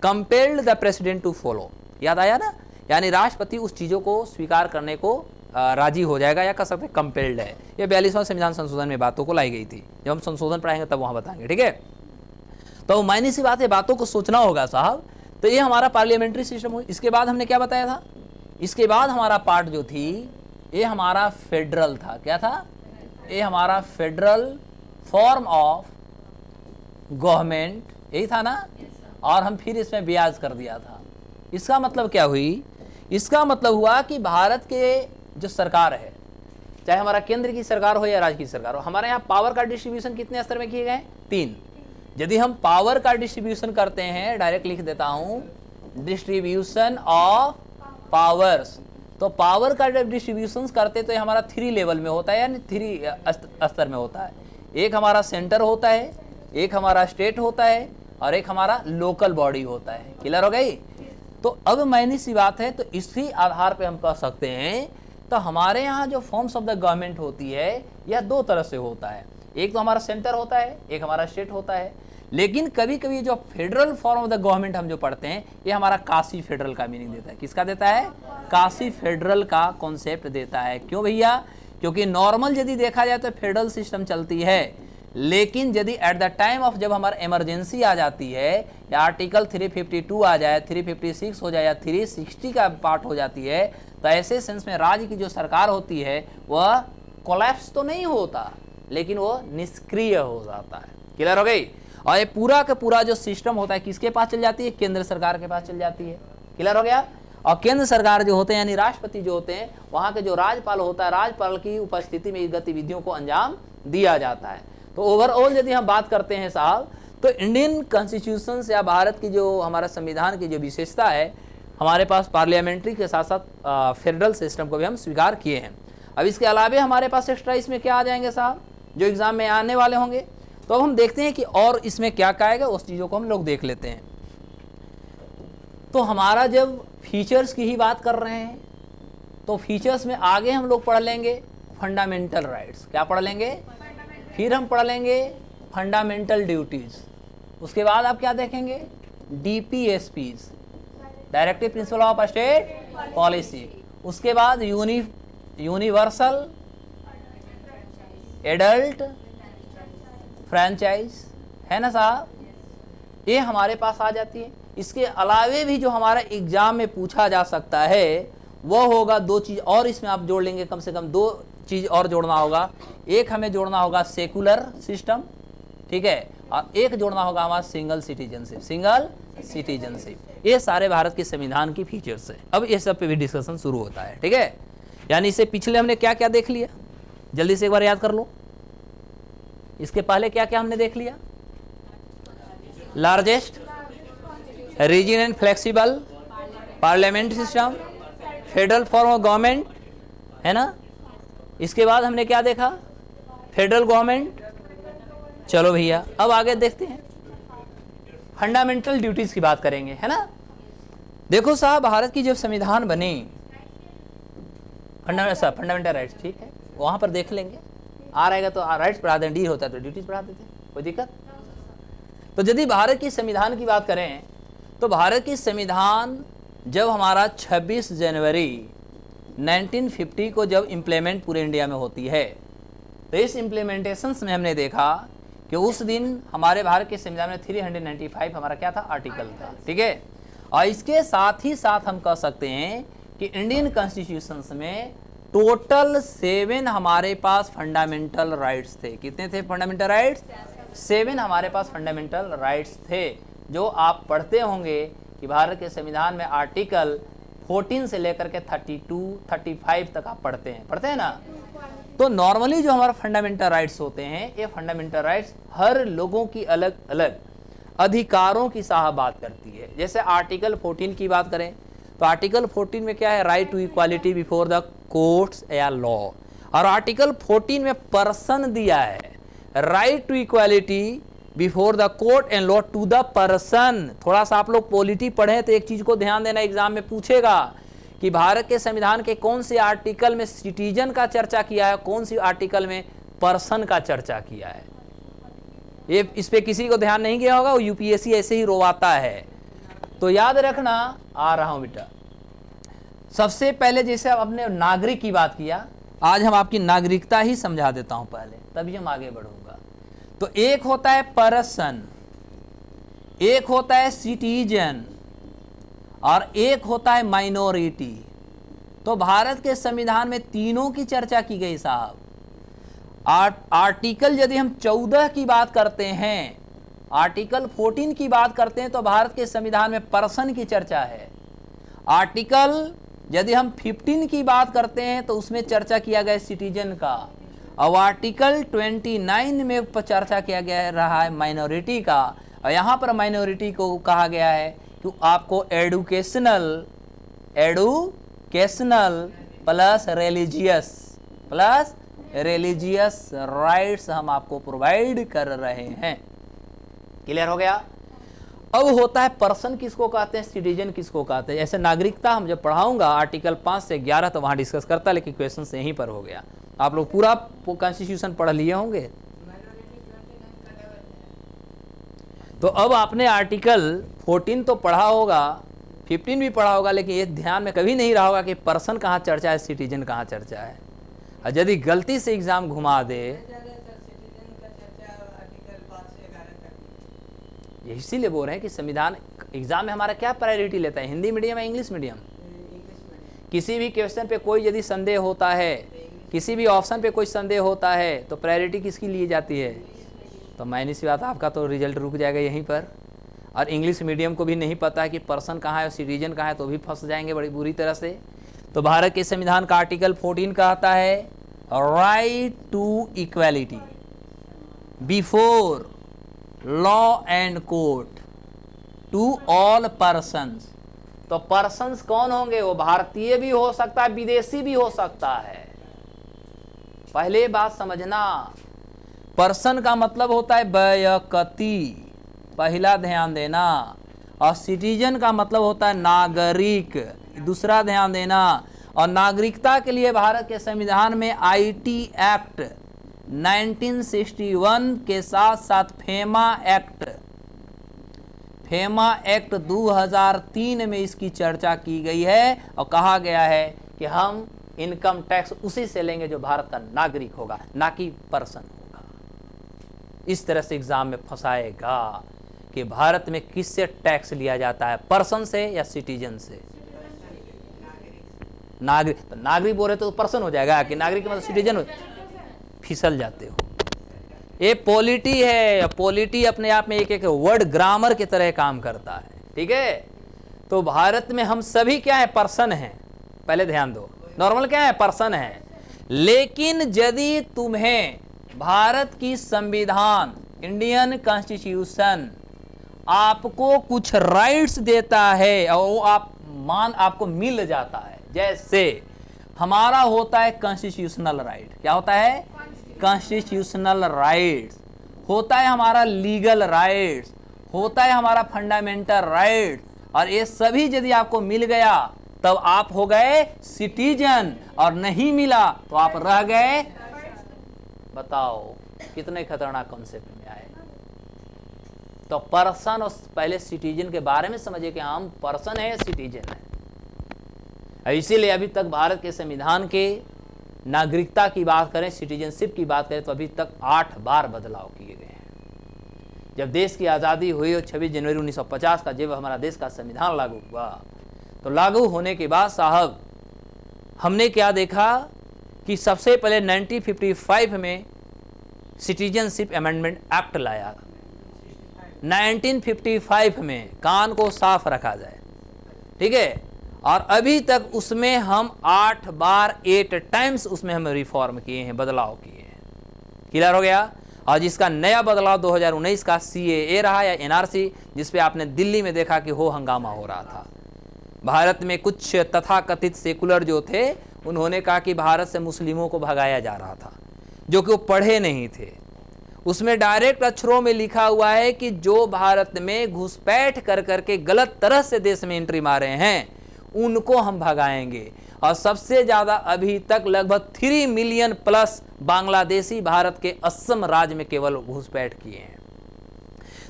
compelled the president to follow, याद आया ना, यानी राष्ट्रपति उस चीज़ों को स्वीकार करने को राजी हो जाएगा, या कह सकते हैं कंपेल्ड है। ये 42वां संविधान संशोधन में बातों को लाई गई थी, जब हम संशोधन पढ़ाएंगे तब वहाँ बताएंगे, ठीक है। तो मायने सी बात है, बातों को सोचना होगा साहब। तो ये हमारा पार्लियामेंट्री सिस्टम हो। इसके बाद हमने क्या बताया था, इसके बाद हमारा पार्ट जो थी ये हमारा फेडरल था। क्या था? ये हमारा फेडरल फॉर्म ऑफ गवर्नमेंट, यही था ना। और हम फिर इसमें ब्याज कर दिया था। इसका मतलब क्या हुई? इसका मतलब हुआ कि भारत के जो सरकार है, चाहे हमारा केंद्र की सरकार हो या राज्य की सरकार हो, हमारे यहाँ पावर का डिस्ट्रीब्यूशन कितने स्तर में किए गए? 3। यदि हम पावर का डिस्ट्रीब्यूशन करते हैं, डायरेक्ट लिख देता हूं, डिस्ट्रीब्यूशन ऑफ पावर्स, तो पावर का जब डिस्ट्रीब्यूशन करते तो ये हमारा 3 लेवल में होता है, यानी 3 स्तर में होता है। एक हमारा सेंटर होता है, एक हमारा स्टेट होता है, और एक हमारा लोकल बॉडी होता है। क्लियर हो गई? तो अब मायने सी बात है, तो इसी आधार पे हम कह सकते हैं, तो हमारे यहाँ जो फॉर्म्स ऑफ द गवर्नमेंट होती है यह 2 तरह से होता है। एक तो हमारा सेंटर होता है, एक हमारा स्टेट होता है। लेकिन कभी कभी जो federal form of the government हम जो पढ़ते हैं, ये हमारा काशी फेडरल का मीनिंग देता है। किसका देता है? काशी फेडरल का कॉन्सेप्ट देता है। क्यों भैया? क्योंकि नॉर्मल यदि देखा जाए तो फेडरल सिस्टम चलती है, लेकिन यदि एट द टाइम ऑफ जब हमारा इमरजेंसी आ जाती है, या आर्टिकल 352 आ जाए, 356 हो जाए, या 360 का पार्ट हो जाती है, तो ऐसे सेंस में राज्य की जो सरकार होती है वह कोलैप्स तो नहीं होता, लेकिन वो निष्क्रिय हो जाता है। क्लियर हो गई? और ये पूरा का पूरा जो सिस्टम होता है किसके पास चल जाती है? केंद्र सरकार के पास चल जाती है। क्लियर हो गया? और केंद्र सरकार जो होते हैं यानी राष्ट्रपति जो होते हैं, वहां के जो राज्यपाल होता है, राज्यपाल की उपस्थिति में इस गतिविधियों को अंजाम दिया जाता है। तो ओवरऑल यदि हम बात करते हैं साहब, तो इंडियन कॉन्स्टिट्यूशन या भारत की जो हमारा संविधान की जो विशेषता है, हमारे पास पार्लियामेंट्री के साथ साथ फेडरल सिस्टम को भी हम स्वीकार किए हैं। अब इसके अलावे हमारे पास एक्स्ट्रा इसमें क्या आ जाएंगे साहब, जो एग्जाम में आने वाले होंगे। तो अब हम देखते हैं कि और इसमें क्या क्या आएगा, उस चीज़ों को हम लोग देख लेते हैं। तो हमारा जब फीचर्स की ही बात कर रहे हैं, तो फीचर्स में आगे हम लोग पढ़ लेंगे फंडामेंटल राइट्स। क्या पढ़ लेंगे? फिर हम पढ़ लेंगे फंडामेंटल ड्यूटीज। उसके बाद आप क्या देखेंगे? DPSPs, directive principle of state policy. उसके बाद यूनिवर्सल एडल्ट फ्रेंचाइज, है ना साहब, ये हमारे पास आ जाती है। इसके अलावे भी जो हमारा एग्जाम में पूछा जा सकता है वो होगा 2 चीज और इसमें आप जोड़ लेंगे, कम से कम 2 चीज और जोड़ना होगा। एक हमें जोड़ना होगा सेकुलर सिस्टम, ठीक है, और एक जोड़ना होगा हमारा सिंगल सिटीजनशिप। ये सारे भारत के संविधान की फीचर्स है। अब ये सब पे भी डिस्कशन शुरू होता है, ठीक है। यानी इससे पिछले हमने क्या क्या देख लिया, जल्दी से एक बार याद कर लो। इसके पहले क्या क्या हमने देख लिया? Largest, rigid and flexible parliament system, federal form of government, है ना। इसके बाद हमने क्या देखा? Federal government. चलो भैया अब आगे देखते हैं, फंडामेंटल ड्यूटीज की बात करेंगे, है ना। देखो साहब, भारत की जब संविधान बनी, फंडामेंटल राइट्स, ठीक है, वहां पर देख लेंगे, आ रहेगा तो राइट्स पढ़ा दें, डी होता है तो ड्यूटीज पढ़ा देते हैं, कोई दिक्कत। तो यदि भारत की संविधान की बात करें, तो भारत की संविधान जब हमारा 26 जनवरी 1950 को जब इम्प्लीमेंट पूरे इंडिया में होती है, तो इस इम्प्लीमेंटेशंस में हमने देखा कि उस दिन हमारे भारत के संविधान में 395 हमारा क्या था? आर्टिकल था, ठीक है। और इसके साथ ही साथ हम कह सकते हैं कि इंडियन कॉन्स्टिट्यूशन में टोटल 7 हमारे पास फंडामेंटल राइट्स थे। कितने थे फंडामेंटल राइट्स? 7 हमारे पास फंडामेंटल राइट्स थे, जो आप पढ़ते होंगे कि भारत के संविधान में आर्टिकल 14 से लेकर के 32, 35 तक आप पढ़ते हैं ना। तो नॉर्मली जो हमारा फंडामेंटल राइट्स होते हैं, ये फंडामेंटल राइट्स हर लोगों की अलग अलग अधिकारों की साहब बात करती है। जैसे आर्टिकल 14 की बात करें, तो आर्टिकल 14 में क्या है? Right to equality before the courts या लॉ। और आर्टिकल 14 में पर्सन दिया है, right to equality before the court and law to the person. थोड़ा सा आप लोग पॉलिटी पढ़े तो एक चीज को ध्यान देना, एग्जाम में पूछेगा कि भारत के संविधान के कौन से आर्टिकल में सिटीजन का चर्चा किया है, कौन सी आर्टिकल में पर्सन का चर्चा किया है। ये इस पे किसी को ध्यान नहीं गया होगा, वो यूपीएससी ऐसे ही रोवाता है। तो याद रखना, आ रहा हूं बेटा। सबसे पहले जैसे आपने नागरिक की बात किया, आज हम आपकी नागरिकता ही समझा देता हूं पहले, तभी हम आगे बढ़ूंगा। तो एक होता है पर्सन, एक होता है सिटीजन, और एक होता है माइनॉरिटी। तो भारत के संविधान में तीनों की चर्चा की गई साहब। आर्टिकल यदि हम 14 की बात करते हैं, आर्टिकल 14 की बात करते हैं, तो भारत के संविधान में पर्सन की चर्चा है। आर्टिकल यदि हम 15 की बात करते हैं तो उसमें चर्चा किया गया सिटीजन का। और आर्टिकल 29 में चर्चा किया गया रहा है माइनॉरिटी का। और यहाँ पर माइनॉरिटी को कहा गया है कि आपको एडुकेशनल प्लस रिलीजियस राइट्स हम आपको प्रोवाइड कर रहे हैं। क्लियर हो गया। अब होता है पर्सन किसको कहते हैं, सिटीजन किसको कहते हैं। ऐसे नागरिकता हम जब पढ़ाऊंगा आर्टिकल 5 से 11 तो वहां डिस्कस करता, लेकिन क्वेश्चन यहीं पर हो गया। आप लोग पूरा कॉन्स्टिट्यूशन पढ़ लिए होंगे। तो अब आपने आर्टिकल 14 तो पढ़ा होगा, 15 भी पढ़ा होगा, लेकिन ये ध्यान में कभी नहीं रहा होगा कि पर्सन कहाँ चर्चा है, सिटीजन कहाँ चर्चा है। और यदि गलती से एग्जाम घुमा दे, ये इसीलिए बोल रहे हैं कि संविधान एग्जाम में हमारा क्या प्रायोरिटी लेता है, हिंदी मीडियम या इंग्लिश मीडियम। किसी भी क्वेश्चन पे कोई यदि संदेह होता है, किसी भी ऑप्शन पे कोई संदेह होता है, तो प्रायोरिटी किसकी ली जाती है। तो मायने सी बात, आपका तो रिजल्ट रुक जाएगा यहीं पर। और इंग्लिश मीडियम को भी नहीं पता है कि पर्सन कहाँ है और सिटीजन कहाँ है, तो भी फंस जाएंगे बड़ी बुरी तरह से। तो भारत के संविधान का आर्टिकल 14 कहता है right to equality before law and court to all persons. तो पर्सन्स कौन होंगे, वो भारतीय भी हो सकता है, विदेशी भी हो सकता है। पहले बात समझना, पर्सन का मतलब होता है व्यक्ति, पहला ध्यान देना। और सिटीजन का मतलब होता है नागरिक, दूसरा ध्यान देना। और नागरिकता के लिए भारत के संविधान में आईटी एक्ट 1961 के साथ साथ फेमा एक्ट 2003 में इसकी चर्चा की गई है। और कहा गया है कि हम इनकम टैक्स उसी से लेंगे जो भारत का नागरिक होगा, ना कि पर्सन होगा। इस तरह से एग्जाम में फंसाएगा कि भारत में किससे टैक्स लिया जाता है, पर्सन से या सिटीजन से। नागरिक, तो नागरिक बोल रहे तो पर्सन हो जाएगा कि नागरिक मतलब सिटीजन हो, फिसल जाते हो। ये पॉलिटी है, पॉलिटी अपने आप में एक एक वर्ड ग्रामर की तरह काम करता है। ठीक है, तो भारत में हम सभी क्या है, पर्सन हैं। पहले ध्यान दो, नॉर्मल क्या है, पर्सन है। लेकिन यदि तुम्हें भारत की संविधान, इंडियन कॉन्स्टिट्यूशन आपको कुछ राइट्स देता है और वो आपको मिल जाता है, जैसे हमारा होता है कॉन्स्टिट्यूशनल राइट। क्या होता है, कॉन्स्टिट्यूशनल राइट्स होता है, हमारा लीगल राइट्स होता है, हमारा फंडामेंटल राइट्स। और ये सभी यदि आपको मिल गया तब आप हो गए सिटीजन, और नहीं मिला तो आप रह गए। बताओ कितने खतरनाक कॉन्सेप्ट में आए। तो पर्सन और पहले सिटीजन के बारे में समझिए कि हम पर्सन है, सिटीजन है। इसीलिए अभी तक भारत के संविधान के नागरिकता की बात करें, सिटीजनशिप की बात करें, तो अभी तक 8 बार बदलाव किए गए हैं। जब देश की आज़ादी हुई और 26 जनवरी 1950 का जब हमारा देश का संविधान लागू हुआ, तो लागू होने के बाद साहब हमने क्या देखा कि सबसे पहले 1955 में सिटीजनशिप अमेंडमेंट एक्ट लाया। 1955 में, कान को साफ रखा जाए, ठीक है। और अभी तक उसमें हम 8 बार 8 टाइम्स उसमें हम रिफॉर्म किए हैं, बदलाव किए हैं। क्लियर हो गया। और जिसका नया बदलाव 2019 का CAA रहा या NRC, जिसपे आपने दिल्ली में देखा कि हो हंगामा हो रहा था। भारत में कुछ तथाकथित सेकुलर जो थे, उन्होंने कहा कि भारत से मुस्लिमों को भगाया जा रहा था, जो कि वो पढ़े नहीं थे। उसमें डायरेक्ट अक्षरों में लिखा हुआ है कि जो भारत में घुसपैठ कर करके गलत तरह से देश में एंट्री मारे हैं, उनको हम भगाएंगे। और सबसे ज्यादा अभी तक लगभग 3 मिलियन प्लस बांग्लादेशी भारत के असम राज्य में केवल घुसपैठ किए हैं।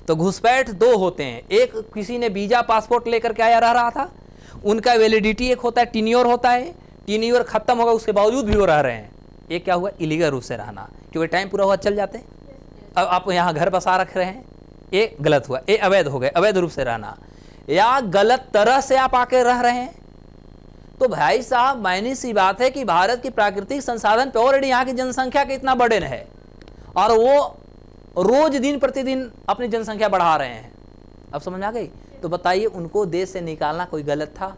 तो घुसपैठ दो होते हैं, एक किसी ने वीजा पासपोर्ट लेकर के आया रह रहा था, उनका वैलिडिटी एक होता है, टीन्योर होता है, टीन्योर खत्म होगा उसके बावजूद भी वो रह रहे हैं, ये क्या हुआ, इलीगल रूप से रहना, क्योंकि टाइम पूरा हुआ चल जाते। अब आप यहाँ घर बसा रख रहे हैं, ये गलत हुआ, ये अवैध हो गए, अवैध रूप से रहना, या गलत तरह से आप आके रह रहे हैं। तो भाई साहब मायने सी बात है कि भारत की प्राकृतिक संसाधन पे ऑलरेडी यहाँ की जनसंख्या का इतना बर्डन है और वो रोज दिन प्रतिदिन अपनी जनसंख्या बढ़ा रहे हैं। अब समझ में आ गई? तो बताइए उनको देश से निकालना कोई गलत था?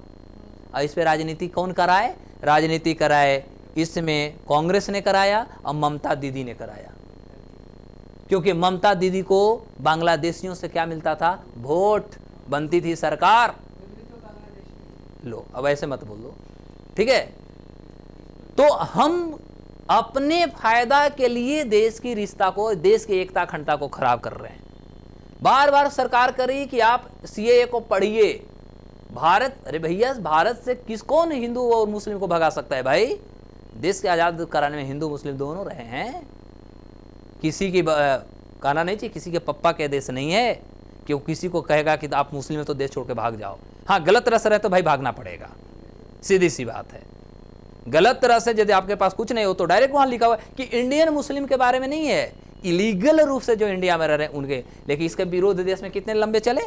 और इस पे राजनीति कौन कराए? राजनीति कराए इसमें कांग्रेस ने कराया और ममता दीदी ने कराया, क्योंकि ममता दीदी को बांग्लादेशियों से क्या मिलता था? वोट, बनती थी सरकार। लो अब ऐसे मत बोल दो, ठीक है? तो हम अपने फायदा के लिए देश की रिश्ता को, देश की एकता अखंडता को खराब कर रहे हैं। बार बार सरकार करी कि आप सीएए को पढ़िए। भारत, अरे भैया भारत से कौन हिंदू और मुस्लिम को भगा सकता है भाई? देश के आजाद कराने में हिंदू मुस्लिम दोनों रहे हैं। किसी की कहना नहीं चाहिए, किसी के पप्पा के देश नहीं है कि वो किसी को कहेगा कि आप मुस्लिम है तो देश छोड़ के भाग जाओ। हाँ, गलत तरह से रहे तो भाई भागना पड़ेगा, सीधी सी बात है। गलत तरह से यदि आपके पास कुछ नहीं हो तो डायरेक्ट वहां लिखा हुआ है कि इंडियन मुस्लिम के बारे में नहीं है, इलीगल रूप से जो इंडिया में रह रहे हैं उनके। लेकिन इसके विरोध देश में कितने लंबे चले,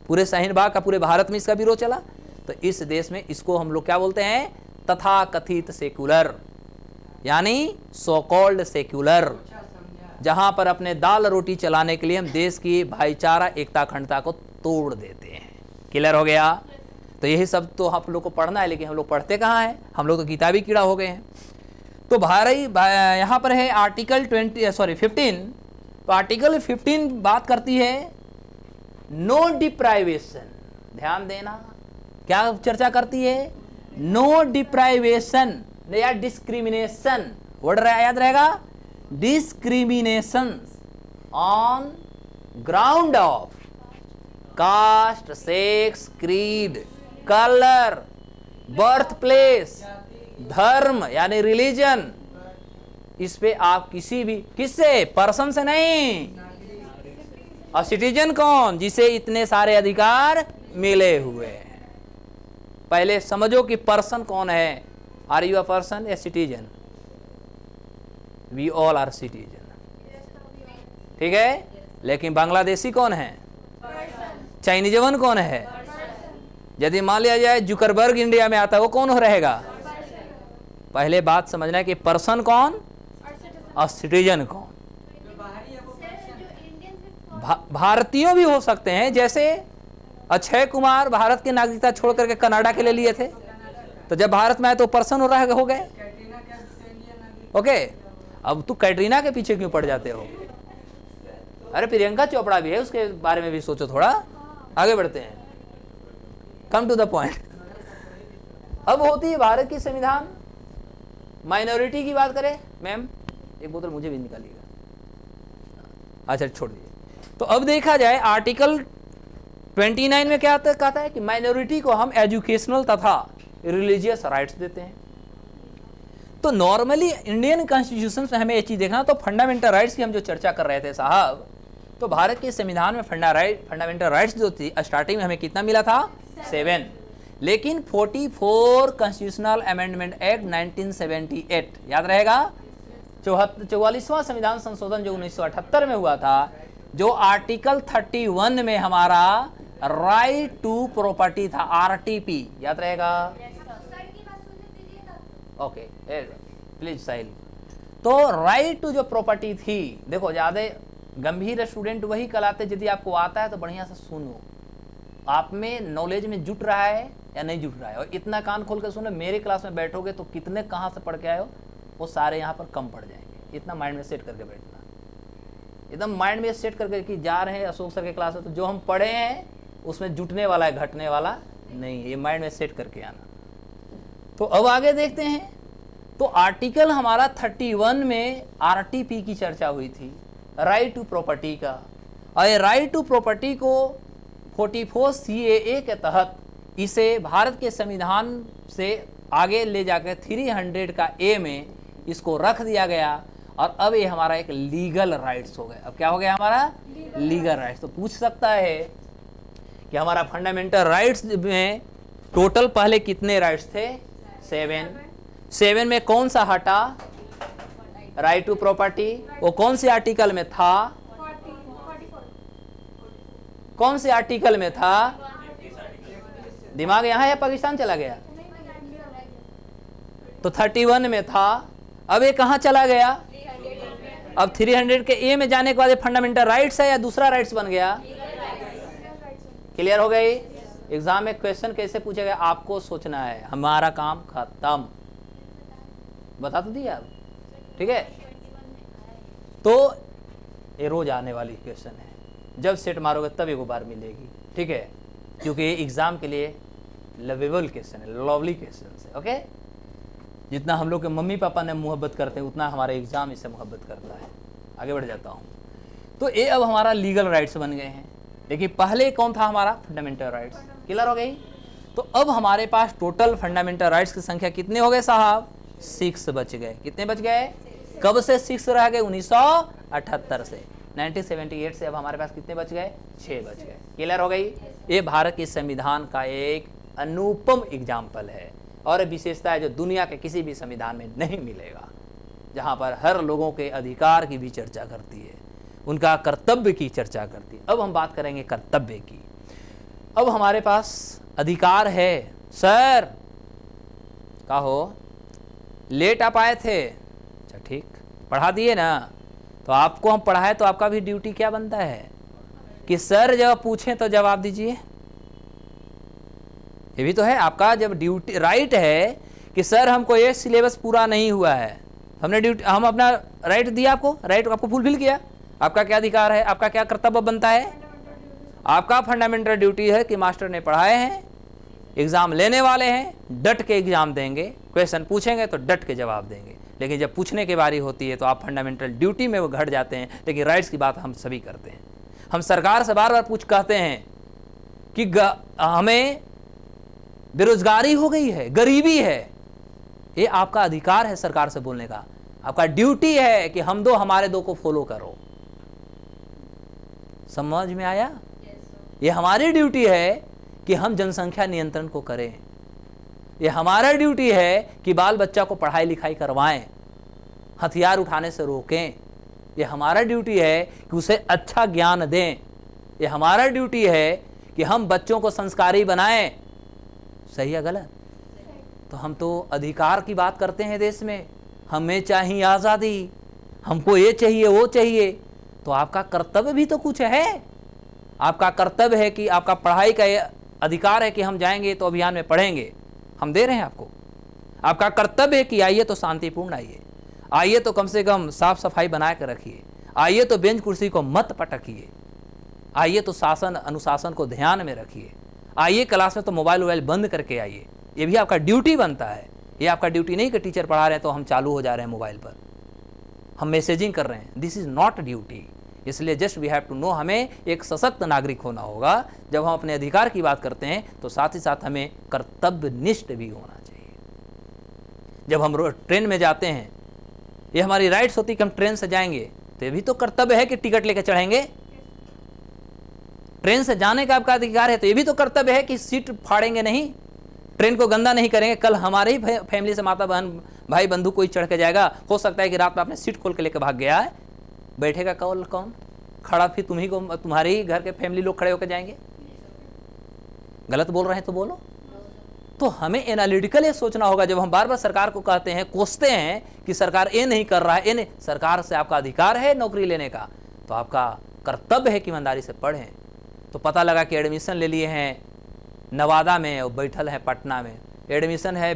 पूरे शाहीन बाग का, पूरे भारत में इसका विरोध चला। तो इस देश में इसको हम लोग क्या बोलते हैं? तथाकथित सेक्युलर, यानी सो कॉल्ड सेक्युलर, जहां पर अपने दाल रोटी चलाने के लिए हम देश की भाईचारा एकता अखंडता को तोड़ देते हैं। क्लियर हो गया? तो यही सब तो आप लोग को पढ़ना है, लेकिन हम लोग पढ़ते कहाँ हैं? हम लोग तो किताबी कीड़ा हो गए हैं। तो यहाँ पर है आर्टिकल 15। तो आर्टिकल 15 बात करती है नो डिप्राइवेशन। ध्यान देना, क्या चर्चा करती है? नो डिप्राइवेशन या डिस्क्रिमिनेशन, वर्ड याद रहेगा, discrimination on ground of caste, sex, creed, colour, birth place, धर्म यानी रिलीजन। इस पे आप किसी भी, किससे? पर्सन से नहीं। और सिटीजन कौन? जिसे इतने सारे अधिकार मिले हुए हैं। पहले समझो कि पर्सन कौन है। Are you a person, a citizen? We all are citizen, ठीक है? लेकिन बांग्लादेशी कौन है? चाइनीजवन कौन है? यदि मान लिया जाए जुकरबर्ग इंडिया में आता है, वो कौन हो रहेगा? पहले बात समझना है कि पर्सन कौन और सिटीजन कौन। भारतीय भी हो सकते हैं, जैसे अक्षय कुमार भारत की नागरिकता छोड़ करके कनाडा के लिए लिए थे, तो जब भारत में आए तो पर्सन हो गए। ओके, अब तू कैटरीना के पीछे क्यों पड़ जाते हो? अरे प्रियंका चोपड़ा भी है, उसके बारे में भी सोचो थोड़ा। आगे बढ़ते हैं, कम टू द पॉइंट। अब होती है भारत की संविधान, माइनॉरिटी की बात करें। मैम एक बोतल मुझे भी निकालिएगा। अच्छा छोड़ दीजिए। तो अब देखा जाए आर्टिकल 29 में क्या कहता है कि माइनॉरिटी को हम एजुकेशनल तथा रिलीजियस राइट्स देते हैं। तो नॉर्मली इंडियन कॉन्स्टिट्यूशन में हमें ये चीज देखना, तो फंडामेंटल राइट्स की हम जो चर्चा कर रहे थे साहब, तो भारत के संविधान में फंडामेंटल राइट्स जो थी स्टार्टिंग में हमें कितना मिला था? 7। लेकिन 44 कॉन्स्टिट्यूशनल अमेंडमेंट एक्ट 1978, याद रहेगा, 44वां संविधान संशोधन जो 1978 में हुआ था, जो आर्टिकल 31 में हमारा राइट टू प्रॉपर्टी था, आरटीपी, याद रहेगा। ओके प्लीज साहिल। तो राइट टू जो प्रॉपर्टी थी, देखो ज्यादा गंभीर स्टूडेंट वही कहलाते, यदि आपको आता है तो बढ़िया से सुनो, आप में नॉलेज में जुट रहा है या नहीं जुट रहा है। और इतना कान खोल कर सुनो, मेरे क्लास में बैठोगे तो कितने कहाँ से पढ़ के आए हो वो सारे यहाँ पर कम पड़ जाएंगे। इतना माइंड में सेट करके बैठना, एकदम माइंड में सेट करके कि जा रहे हैं अशोक सर के क्लास में, तो जो हम पढ़े हैं उसमें जुटने वाला है, घटने वाला नहीं है। ये माइंड में सेट करके आना। तो अब आगे देखते हैं। तो आर्टिकल हमारा 31 में आरटीपी की चर्चा हुई थी, राइट टू प्रॉपर्टी का। और राइट टू प्रॉपर्टी को 44 CAA के तहत इसे भारत के संविधान से आगे ले जाकर 300 का A में इसको रख दिया गया। और अब ये हमारा एक लीगल राइट्स हो गया। अब क्या हो गया हमारा लीगल राइट्स। तो पूछ सकता है कि हमारा फंडामेंटल राइट्स में टोटल पहले कितने राइट्स थे? 7 में कौन सा हटा? Right to property. वो कौन से आर्टिकल में था? कौन से आर्टिकल में था? दिमाग यहां या पाकिस्तान चला गया? तो 31 में था। अब ये कहां चला गया? अब 300 के ए में जाने के बाद ये फंडामेंटल राइट्स है या दूसरा राइट्स बन गया? क्लियर हो गई? एग्जाम में क्वेश्चन कैसे पूछेगा आपको सोचना है। हमारा काम खत्म। बता तो दिया अब, ठीक है। तो ये रोज आने वाली क्वेश्चन है, जब सेट मारोगे तब एक बार मिलेगी, ठीक है, क्योंकि ये एग्जाम के लिए लवेबल क्वेश्चन है, लवली क्वेश्चन है। ओके, जितना हम लोग के मम्मी पापा ने मोहब्बत करते हैं उतना हमारा एग्जाम इससे मोहब्बत करता है। आगे बढ़ जाता हूँ। तो ये अब हमारा लीगल राइट्स बन गए हैं, लेकिन पहले कौन था हमारा? Fundamental rights. क्लियर हो गई? तो अब हमारे पास टोटल फंडामेंटल राइट्स की संख्या कितने हो गए साहब? 6 बच गए। कितने बच गए? कब से 6 रह गए? 1978 से। 1978 से अब हमारे पास कितने बच गए? 6 बच गए। क्लियर हो गई? ये भारत के संविधान का एक अनुपम एग्जाम्पल है और विशेषता है जो दुनिया के किसी भी संविधान में नहीं मिलेगा, जहाँ पर हर लोगों के अधिकार की भी चर्चा करती है, उनका कर्तव्य की चर्चा करती है। अब हम बात करेंगे कर्तव्य की। अब हमारे पास अधिकार है। सर कहो लेट आप आए थे, अच्छा ठीक, पढ़ा दिए ना, तो आपको हम पढ़ाए तो आपका भी ड्यूटी क्या बनता है कि सर जब पूछें तो जवाब दीजिए। ये भी तो है आपका जब ड्यूटी राइट है कि सर हमको ये सिलेबस पूरा नहीं हुआ है, हमने ड्यूटी, हम अपना राइट दिया आपको, राइट आपको फुलफिल किया। आपका क्या अधिकार है? आपका क्या कर्तव्य बनता है? आपका फंडामेंटल ड्यूटी है कि मास्टर ने पढ़ाए हैं, एग्जाम लेने वाले हैं, डट के एग्जाम देंगे, क्वेश्चन पूछेंगे तो डट के जवाब देंगे। लेकिन जब पूछने की बारी होती है तो आप फंडामेंटल ड्यूटी में वो घट जाते हैं। लेकिन राइट्स की बात हम सभी करते हैं। हम सरकार से बार बार कहते हैं कि हमें बेरोजगारी हो गई है, गरीबी है। ये आपका अधिकार है सरकार से बोलने का, आपका ड्यूटी है कि हम दो हमारे दो को फॉलो करो। समझ में आया? ये हमारी ड्यूटी है कि हम जनसंख्या नियंत्रण को करें। ये हमारा ड्यूटी है कि बाल बच्चा को पढ़ाई लिखाई करवाएं, हथियार उठाने से रोकें। ये हमारा ड्यूटी है कि उसे अच्छा ज्ञान दें। ये हमारा ड्यूटी है कि हम बच्चों को संस्कारी बनाएं। सही है गलत? तो हम तो अधिकार की बात करते हैं देश में, हमें चाहिए आज़ादी, हमको ये चाहिए वो चाहिए। तो आपका कर्तव्य भी तो कुछ है। आपका कर्तव्य है कि आपका पढ़ाई का अधिकार है कि हम जाएंगे तो अभियान में पढ़ेंगे, हम दे रहे हैं आपको। आपका कर्तव्य है कि आइए तो शांतिपूर्ण आइए, आइए तो कम से कम साफ सफाई बना कर रखिए, आइए तो बेंच कुर्सी को मत पटकिए, आइए तो शासन अनुशासन को ध्यान में रखिए, आइए क्लास में तो मोबाइल वोबाइल बंद करके आइए। ये भी आपका ड्यूटी बनता है। ये आपका ड्यूटी नहीं कि टीचर पढ़ा रहे हैं तो हम चालू हो जा रहे हैं मोबाइल पर, हम मैसेजिंग कर रहे हैं। This is not duty. इसलिए just we have to know, हमें एक सशक्त नागरिक होना होगा। जब हम अपने अधिकार की बात करते हैं तो साथ ही साथ हमें कर्तव्यनिष्ठ भी होना चाहिए। जब हम ट्रेन में जाते हैं, ये हमारी राइट्स होती कि हम ट्रेन से जाएंगे, तो ये भी तो कर्तव्य है कि टिकट लेकर चढ़ेंगे। ट्रेन से जाने का आपका अधिकार है, तो ये भी तो कर्तव्य है कि सीट फाड़ेंगे नहीं, ट्रेन को गंदा नहीं करेंगे। कल हमारे ही फैमिली से माता बहन भाई बंधु कोई चढ़ के जाएगा, हो सकता है कि रात में आपने सीट खोल के लेकर भाग गया है, बैठेगा कौन? खड़ा फिर तुम्ही को, तुम्हारे ही घर के फैमिली लोग खड़े होकर जाएंगे। गलत बोल रहे हैं तो बोलो। तो हमें एनालिटिकल ये सोचना होगा। जब हम बार बार सरकार को कहते हैं, कोसते हैं कि सरकार ये नहीं कर रहा है, ये नहीं, सरकार से आपका अधिकार है नौकरी लेने का, तो आपका कर्तव्य है कि ईमानदारी से पढ़ें। तो पता लगा कि एडमिशन ले लिए हैं नवादा में और बैठल है पटना में, एडमिशन है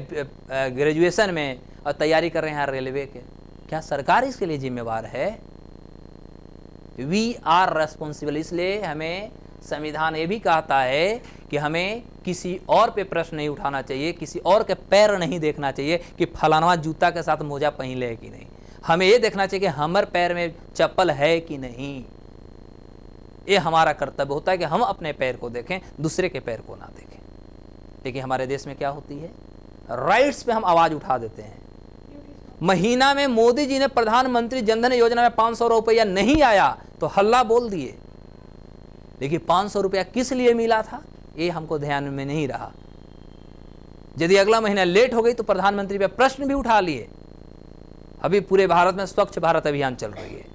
ग्रेजुएशन में और तैयारी कर रहे हैं रेलवे के, क्या सरकार इसके लिए जिम्मेवार है? We are responsible. इसलिए हमें संविधान ये भी कहता है कि हमें किसी और पे प्रश्न नहीं उठाना चाहिए, किसी और के पैर नहीं देखना चाहिए कि फलाना जूता के साथ मोजा पहन ले कि नहीं। हमें ये देखना चाहिए कि हमारे पैर में चप्पल है कि नहीं। ये हमारा कर्तव्य होता है कि हम अपने पैर को देखें, दूसरे के पैर को ना देखें। लेकिन हमारे देश में क्या होती है, राइट्स पे हम आवाज़ उठा देते हैं, महीना में मोदी जी ने प्रधानमंत्री जनधन योजना में 500 रुपया नहीं आया तो हल्ला बोल दिए, लेकिन 500 रुपया किस लिए मिला था ये हमको ध्यान में नहीं रहा। यदि अगला महीना लेट हो गई तो प्रधानमंत्री पे प्रश्न भी उठा लिए। अभी पूरे भारत में स्वच्छ भारत अभियान चल रही है।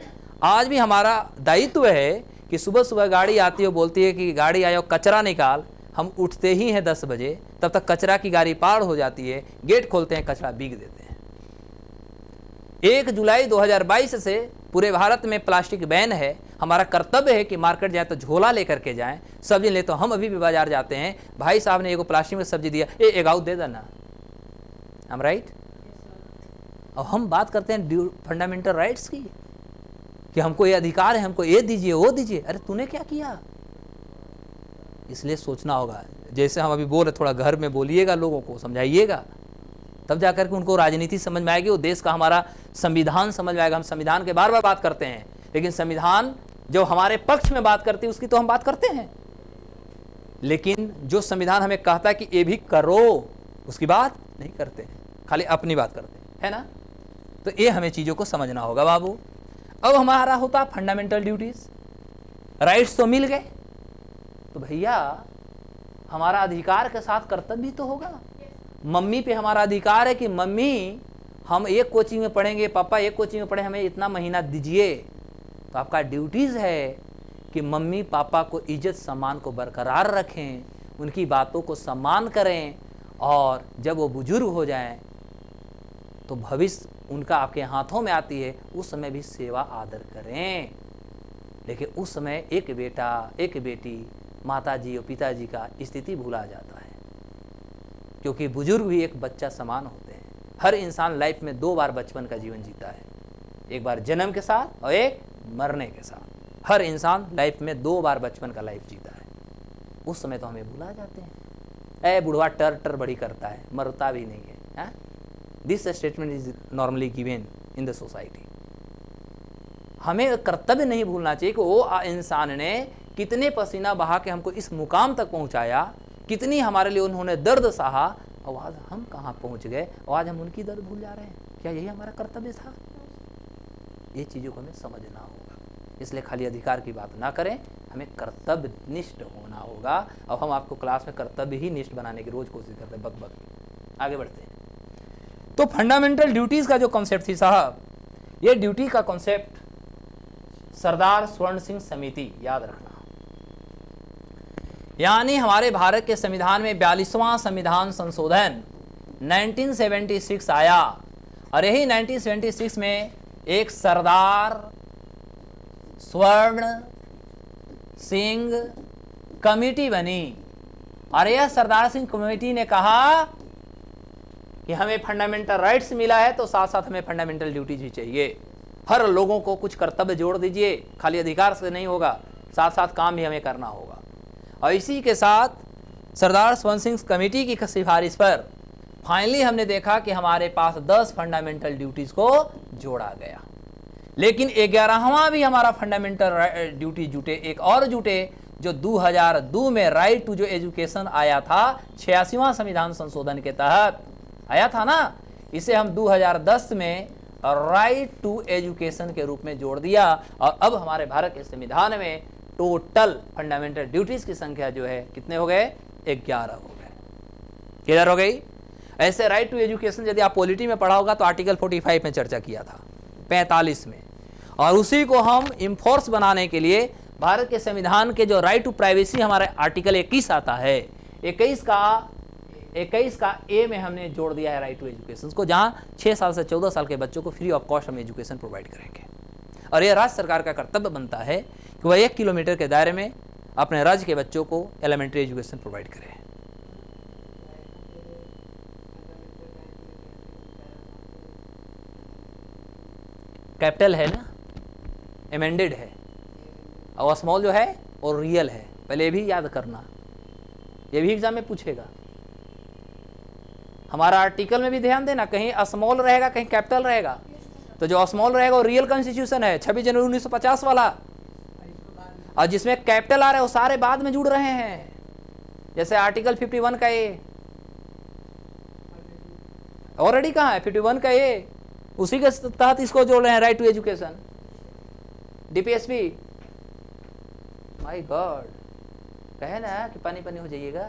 आज भी हमारा दायित्व है कि सुबह सुबह गाड़ी आती है, बोलती है कि गाड़ी आयो कचरा निकाल, हम उठते ही हैं 10 बजे, तब तक कचरा की गाड़ी पार हो जाती है, गेट खोलते हैं, कचरा बीग देते हैं। 1 जुलाई 2022 से पूरे भारत में प्लास्टिक बैन है। हमारा कर्तव्य है कि मार्केट जाए तो झोला लेकर के जाएं, सब्जी ले तो हम अभी भी बाजार जाते हैं, भाई साहब ने एगो प्लास्टिक में सब्जी दिया, एक आउट दे देना, हम राइट। और हम बात करते हैं फंडामेंटल राइट्स की कि हमको ये अधिकार है, हमको ये दीजिए वो दीजिए। अरे तूने क्या किया? इसलिए सोचना होगा। जैसे हम अभी बोल रहे, थोड़ा घर में बोलिएगा, लोगों को समझाइएगा, तब जाकर के उनको राजनीति समझ में आएगी, वो देश का हमारा संविधान समझ में आएगा। हम संविधान के बार बार बात करते हैं, लेकिन संविधान जो हमारे पक्ष में बात करती है उसकी तो हम बात करते हैं, लेकिन जो संविधान हमें कहता है कि ये भी करो उसकी बात नहीं करते हैं, खाली अपनी बात करते हैं, है ना। तो ये हमें चीज़ों को समझना होगा बाबू। अब हमारा होता फंडामेंटल ड्यूटीज, राइट्स तो मिल गए, तो भैया हमारा अधिकार के साथ कर्तव्य भी तो होगा। मम्मी पे हमारा अधिकार है कि मम्मी हम एक कोचिंग में पढ़ेंगे, पापा एक कोचिंग में पढ़े, हमें इतना महीना दीजिए। तो आपका ड्यूटीज़ है कि मम्मी पापा को इज्जत सम्मान को बरकरार रखें, उनकी बातों को सम्मान करें, और जब वो बुजुर्ग हो जाएं तो भविष्य उनका आपके हाथों में आती है, उस समय भी सेवा आदर करें। लेकिन उस समय एक बेटा एक बेटी, माताजी और पिताजी का स्थिति भूला जाता है, क्योंकि बुजुर्ग भी एक बच्चा समान होते हैं। हर इंसान लाइफ में 2 बार बचपन का जीवन जीता है, एक बार जन्म के साथ और एक मरने के साथ। हर इंसान लाइफ में 2 बार बचपन का लाइफ जीता है। उस समय तो हमें भुला जाते हैं। ए बुढ़वा टर टर बड़ी करता है, मरता भी नहीं है। This statement is normally given in the society. हमें कर्तव्य नहीं भूलना चाहिए कि वो इंसान ने कितने पसीना बहा के हमको इस मुकाम तक पहुंचाया, कितनी हमारे लिए उन्होंने दर्द सहा, और आज हम कहाँ पहुंच गए और आज हम उनकी दर्द भूल जा रहे हैं। क्या यही हमारा कर्तव्य था? ये चीज़ों को हमें समझना होगा। इसलिए खाली अधिकार की बात ना करें, हमें कर्तव्य निष्ठ होना होगा। और हम आपको क्लास में कर्तव्य ही निष्ठ बनाने की रोज कोशिश करते हैं, बक बक। आगे बढ़ते हैं। तो फंडामेंटल ड्यूटीज का जो कॉन्सेप्ट थी साहब, ये ड्यूटी का कॉन्सेप्ट सरदार स्वर्ण सिंह समिति, याद रखना। यानी हमारे भारत के संविधान में 42वां संविधान संशोधन 1976 आया, और यही 1976 में एक सरदार स्वर्ण सिंह कमेटी बनी, और यह सरदार सिंह कमेटी ने कहा कि हमें फंडामेंटल राइट्स मिला है तो साथ साथ हमें फंडामेंटल ड्यूटीज भी चाहिए। हर लोगों को कुछ कर्तव्य जोड़ दीजिए, खाली अधिकार से नहीं होगा, साथ साथ काम भी हमें करना होगा। और इसी के साथ सरदार स्वर्ण सिंह कमेटी की सिफारिश पर फाइनली हमने देखा कि हमारे पास 10 फंडामेंटल ड्यूटीज को जोड़ा गया। लेकिन 11वां भी हमारा फंडामेंटल ड्यूटी जुटे, एक और जुटे, जो 2002 में राइट टू जो एजुकेशन आया था, 86वां संविधान संशोधन के तहत आया था ना। इसे हम 2010 में राइट टू एजुकेशन के रूप में जोड़ दिया, और अब हमारे भारत के संविधान में टोटल फंडामेंटल ड्यूटीज की संख्या जो है कितने हो गए? 11 हो गए। किधर हो गई? ऐसे राइट टू एजुकेशन यदि आप पॉलिटी में पढ़ा होगा तो आर्टिकल 45 में चर्चा किया था, 45 में, और उसी को हम इन्फोर्स बनाने के लिए भारत के संविधान के जो राइट टू प्राइवेसी हमारे आर्टिकल 21 आता है, 21 का ए में हमने जोड़ दिया है राइट टू एजुकेशन को, जहाँ 6 साल से 14 साल के बच्चों को फ्री ऑफ कॉस्ट हम एजुकेशन प्रोवाइड करेंगे। और यह राज्य सरकार का कर्तव्य बनता है कि वह 1 किलोमीटर के दायरे में अपने राज्य के बच्चों को एलिमेंट्री एजुकेशन प्रोवाइड करें। कैपिटल है ना, एमेंडेड है, और स्मॉल जो है और रियल है। पहले ये भी याद करना, ये भी एग्जाम में पूछेगा। हमारा आर्टिकल में भी ध्यान देना, कहीं स्मॉल रहेगा कहीं कैपिटल रहेगा। तो जो स्मॉल रहेगा वो रियल कॉन्स्टिट्यूशन है 26 जनवरी 1950 वाला, और जिसमें कैपिटल आ रहा है वो सारे बाद में जुड़ रहे हैं। जैसे आर्टिकल 51 का ए ऑलरेडी कहाँ है, 51 का ए उसी के तहत इसको जोड़ रहे हैं, right to education, DPSP. My god, कहे ना कि पानी पानी हो जाइएगा,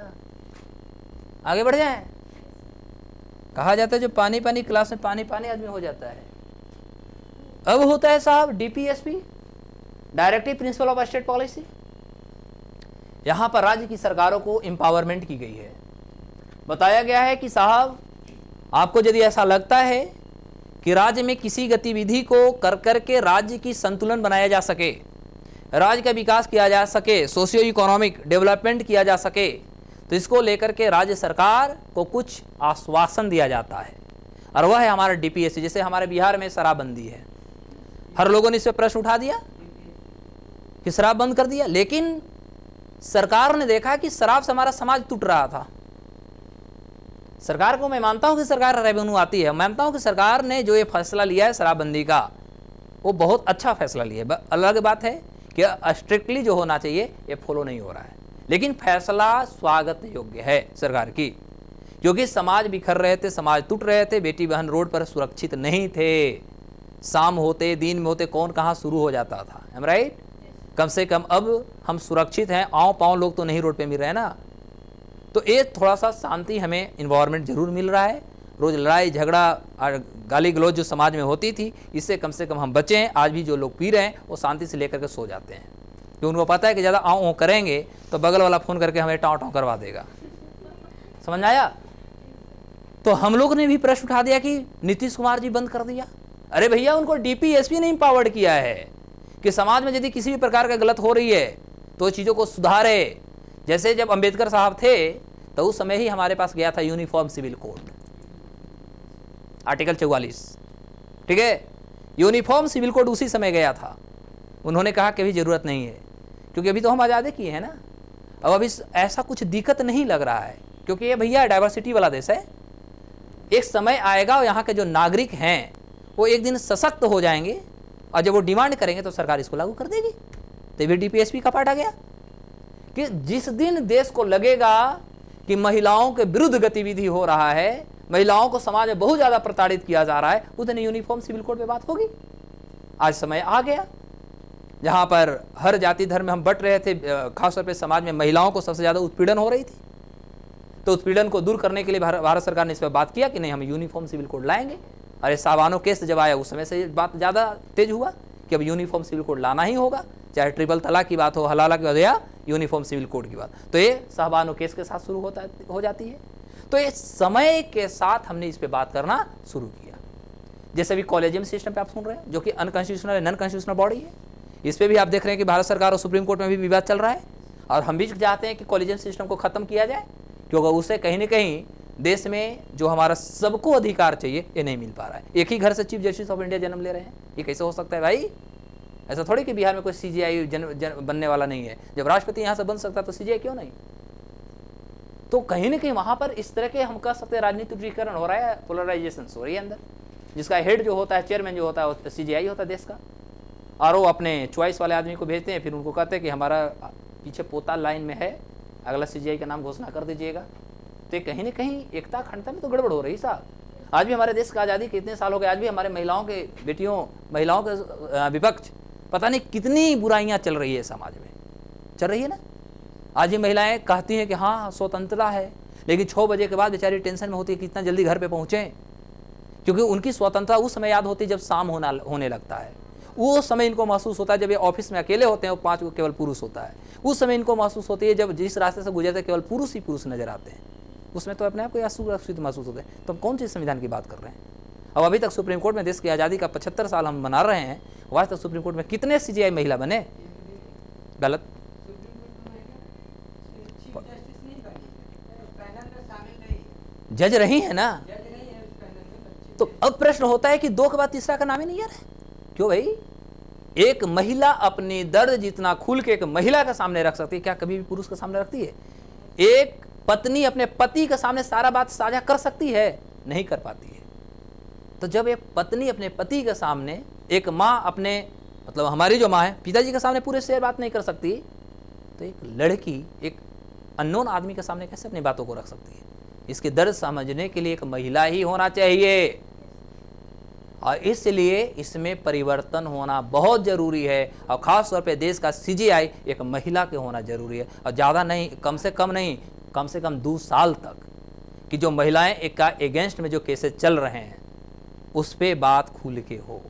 आगे बढ़ जाए। कहा जाता है जो पानी पानी क्लास में पानी पानी आदमी हो जाता है। अब होता है साहब DPSP, directive principle of state policy. यहां पर राज्य की सरकारों को एम्पावरमेंट की गई है। बताया गया है कि साहब आपको यदि ऐसा लगता है कि राज्य में किसी गतिविधि को कर करके राज्य की संतुलन बनाया जा सके, राज्य का विकास किया जा सके, सोशियो इकोनॉमिक डेवलपमेंट किया जा सके, तो इसको लेकर के राज्य सरकार को कुछ आश्वासन दिया जाता है, और वह है हमारा डीपीएससी। जैसे हमारे बिहार में शराबबंदी है, हर लोगों ने इस पर प्रश्न उठा दिया कि शराब बंद कर दिया, लेकिन सरकार ने देखा कि शराब से हमारा समाज टूट रहा था। सरकार को मैं मानता हूं कि सरकार रेवेन्यू आती है, मानता हूं कि सरकार ने जो ये फैसला लिया है शराबबंदी का, वो बहुत अच्छा फैसला लिया है। अलग बात है कि स्ट्रिक्टली जो होना चाहिए ये फॉलो नहीं हो रहा है, लेकिन फैसला स्वागत योग्य है सरकार की, क्योंकि समाज बिखर रहे थे, समाज टूट रहे थे, बेटी बहन रोड पर सुरक्षित नहीं थे। शाम होते दिन में होते कौन कहाँ शुरू हो जाता था, एम राइट। कम से कम अब हम सुरक्षित हैं, आओ पाँव लोग तो नहीं रोड पे मिल रहे हैं ना। तो ये थोड़ा सा शांति हमें इन्वायरमेंट जरूर मिल रहा है। रोज लड़ाई झगड़ा और गाली गलौज जो समाज में होती थी, इससे कम से कम हम बचे हैं। आज भी जो लोग पी रहे हैं वो शांति से लेकर के सो जाते हैं, क्योंकि उनको पता है कि ज़्यादा आओ करेंगे तो बगल वाला फ़ोन करके हमें टाँव टाँव करवा देगा। समझ आया। तो हम लोग ने भी प्रश्न उठा दिया कि नीतीश कुमार जी बंद कर दिया। अरे भैया, उनको डीपीएसपी ने एम्पावर्ड किया है कि समाज में यदि किसी भी प्रकार का गलत हो रही है तो चीज़ों को सुधारे। जैसे जब अंबेडकर साहब थे तो उस समय ही हमारे पास गया था यूनिफॉर्म सिविल कोड, आर्टिकल 44, ठीक है। यूनिफॉर्म सिविल कोड उसी समय गया था। उन्होंने कहा कि अभी ज़रूरत नहीं है, क्योंकि अभी तो हम आज़ादी किए हैं ना। अब अभी ऐसा कुछ दिक्कत नहीं लग रहा है, क्योंकि ये भैया डाइवर्सिटी वाला देश है। एक समय आएगा और यहाँ के जो नागरिक हैं वो एक दिन सशक्त हो जाएंगे, और जब वो डिमांड करेंगे तो सरकार इसको लागू कर देगी। तो भी डीपीएसपी का पार्ट आ गया कि जिस दिन देश को लगेगा कि महिलाओं के विरुद्ध गतिविधि हो रहा है, महिलाओं को समाज में बहुत ज़्यादा प्रताड़ित किया जा रहा है, उस दिन यूनिफॉर्म सिविल कोड पे बात होगी। आज समय आ गया जहाँ पर हर जाति धर्म में हम बट रहे थे, खासतौर पर समाज में महिलाओं को सबसे ज़्यादा उत्पीड़न हो रही थी। तो उत्पीड़न को दूर करने के लिए भारत सरकार ने इस पर बात किया कि नहीं, हम यूनिफॉर्म सिविल कोड लाएंगे। अरे सावानो केस जब आया उस समय से बात ज़्यादा तेज हुआ कि अब यूनिफॉर्म सिविल कोड लाना ही होगा, चाहे ट्रिपल तलाक की बात हो, हलाला की बात हो, या यूनिफॉर्म सिविल कोड की बात। तो ये साहबानो केस के साथ शुरू हो जाती है। तो ये समय के साथ हमने इस पर बात करना शुरू किया। जैसे अभी कॉलेजियम सिस्टम पे आप सुन रहे हैं, जो कि अनकॉन्स्टिट्यूशनल नॉन कॉन्स्टिट्यूशनल बॉडी है, इस पर भी आप देख रहे हैं कि भारत सरकार और सुप्रीम कोर्ट में भी विवाद चल रहा है। और हम भी चाहते हैं कि कॉलेजियम सिस्टम को खत्म किया जाए, क्योंकि उससे कहीं ना कहीं देश में जो हमारा सबको अधिकार चाहिए ये नहीं मिल पा रहा है। एक ही घर से चीफ जस्टिस ऑफ इंडिया जन्म ले रहे हैं, ये कैसे हो सकता है भाई। ऐसा थोड़ी कि बिहार में कोई सीजीआई बनने वाला नहीं है। जब राष्ट्रपति यहाँ से बन सकता तो सीजीआई क्यों नहीं। तो कहीं ना कहीं वहाँ पर इस तरह के हम कह सकते हैं राजनीतिकरण हो रहा है, पोलराइजेशन हो रही है अंदर, जिसका हेड जो होता है, चेयरमैन जो होता है वो सीजीआई होता है देश का, और वो अपने चॉइस वाले आदमी को भेजते हैं। फिर उनको कहते हैं कि हमारा पीछे पोता लाइन में है, अगला सीजीआई का नाम घोषणा कर दीजिएगा। तो कहीं ना कहीं एकता अखंडता में तो गड़बड़ हो रही साहब। आज भी हमारे देश का आज़ादी कितने साल हो गए, आज भी हमारे महिलाओं के बेटियों, महिलाओं के विपक्ष पता नहीं कितनी बुराइयां चल रही है समाज में, चल रही है ना। आज भी महिलाएं कहती हैं कि हाँ स्वतंत्रता है, लेकिन 6 बजे के बाद बेचारी टेंशन में होती है कि कितना जल्दी घर पे पहुँचें, क्योंकि उनकी स्वतंत्रता उस समय याद होती है जब शाम होने लगता है। वो समय इनको महसूस होता है जब ये ऑफिस में अकेले होते हैं, वो 5 केवल पुरुष होता है। उस समय इनको महसूस होती है जब जिस रास्ते से गुजरते केवल पुरुष ही पुरुष नजर आते हैं, उसमें तो अपने आप को असुरक्षित महसूस होते हैं। तो हम कौन सी संविधान की बात कर रहे हैं। अब अभी तक सुप्रीम कोर्ट में देश की आज़ादी का 75 साल हम मना रहे हैं, आज तक सुप्रीम कोर्ट में कितने सीजीआई महिला बने। गलत जज रही है ना। तो अब प्रश्न होता है कि 2 के बाद तीसरा का नाम ही नहीं आ रहा है, क्यों भाई। एक महिला अपनी दर्द जितना खुल के एक महिला के सामने रख सकती है, क्या कभी भी पुरुष के सामने रखती है। एक पत्नी अपने पति के सामने सारा बात साझा कर सकती है, नहीं कर पाती है। तो जब एक पत्नी अपने पति के सामने, एक माँ अपने, मतलब हमारी जो माँ है, पिताजी के सामने पूरे शेर बात नहीं कर सकती, तो एक लड़की एक अननोन आदमी के सामने कैसे अपनी बातों को रख सकती है। इसके दर्द समझने के लिए एक महिला ही होना चाहिए। और इसलिए इसमें परिवर्तन होना बहुत ज़रूरी है, और ख़ास तौर पे देश का सीजीआई एक महिला के होना ज़रूरी है, और ज़्यादा नहीं, कम से कम नहीं, कम से कम 2 साल तक कि जो महिलाएं एक का एगेंस्ट में जो केसेस चल रहे हैं उस पर बात खुल के हो।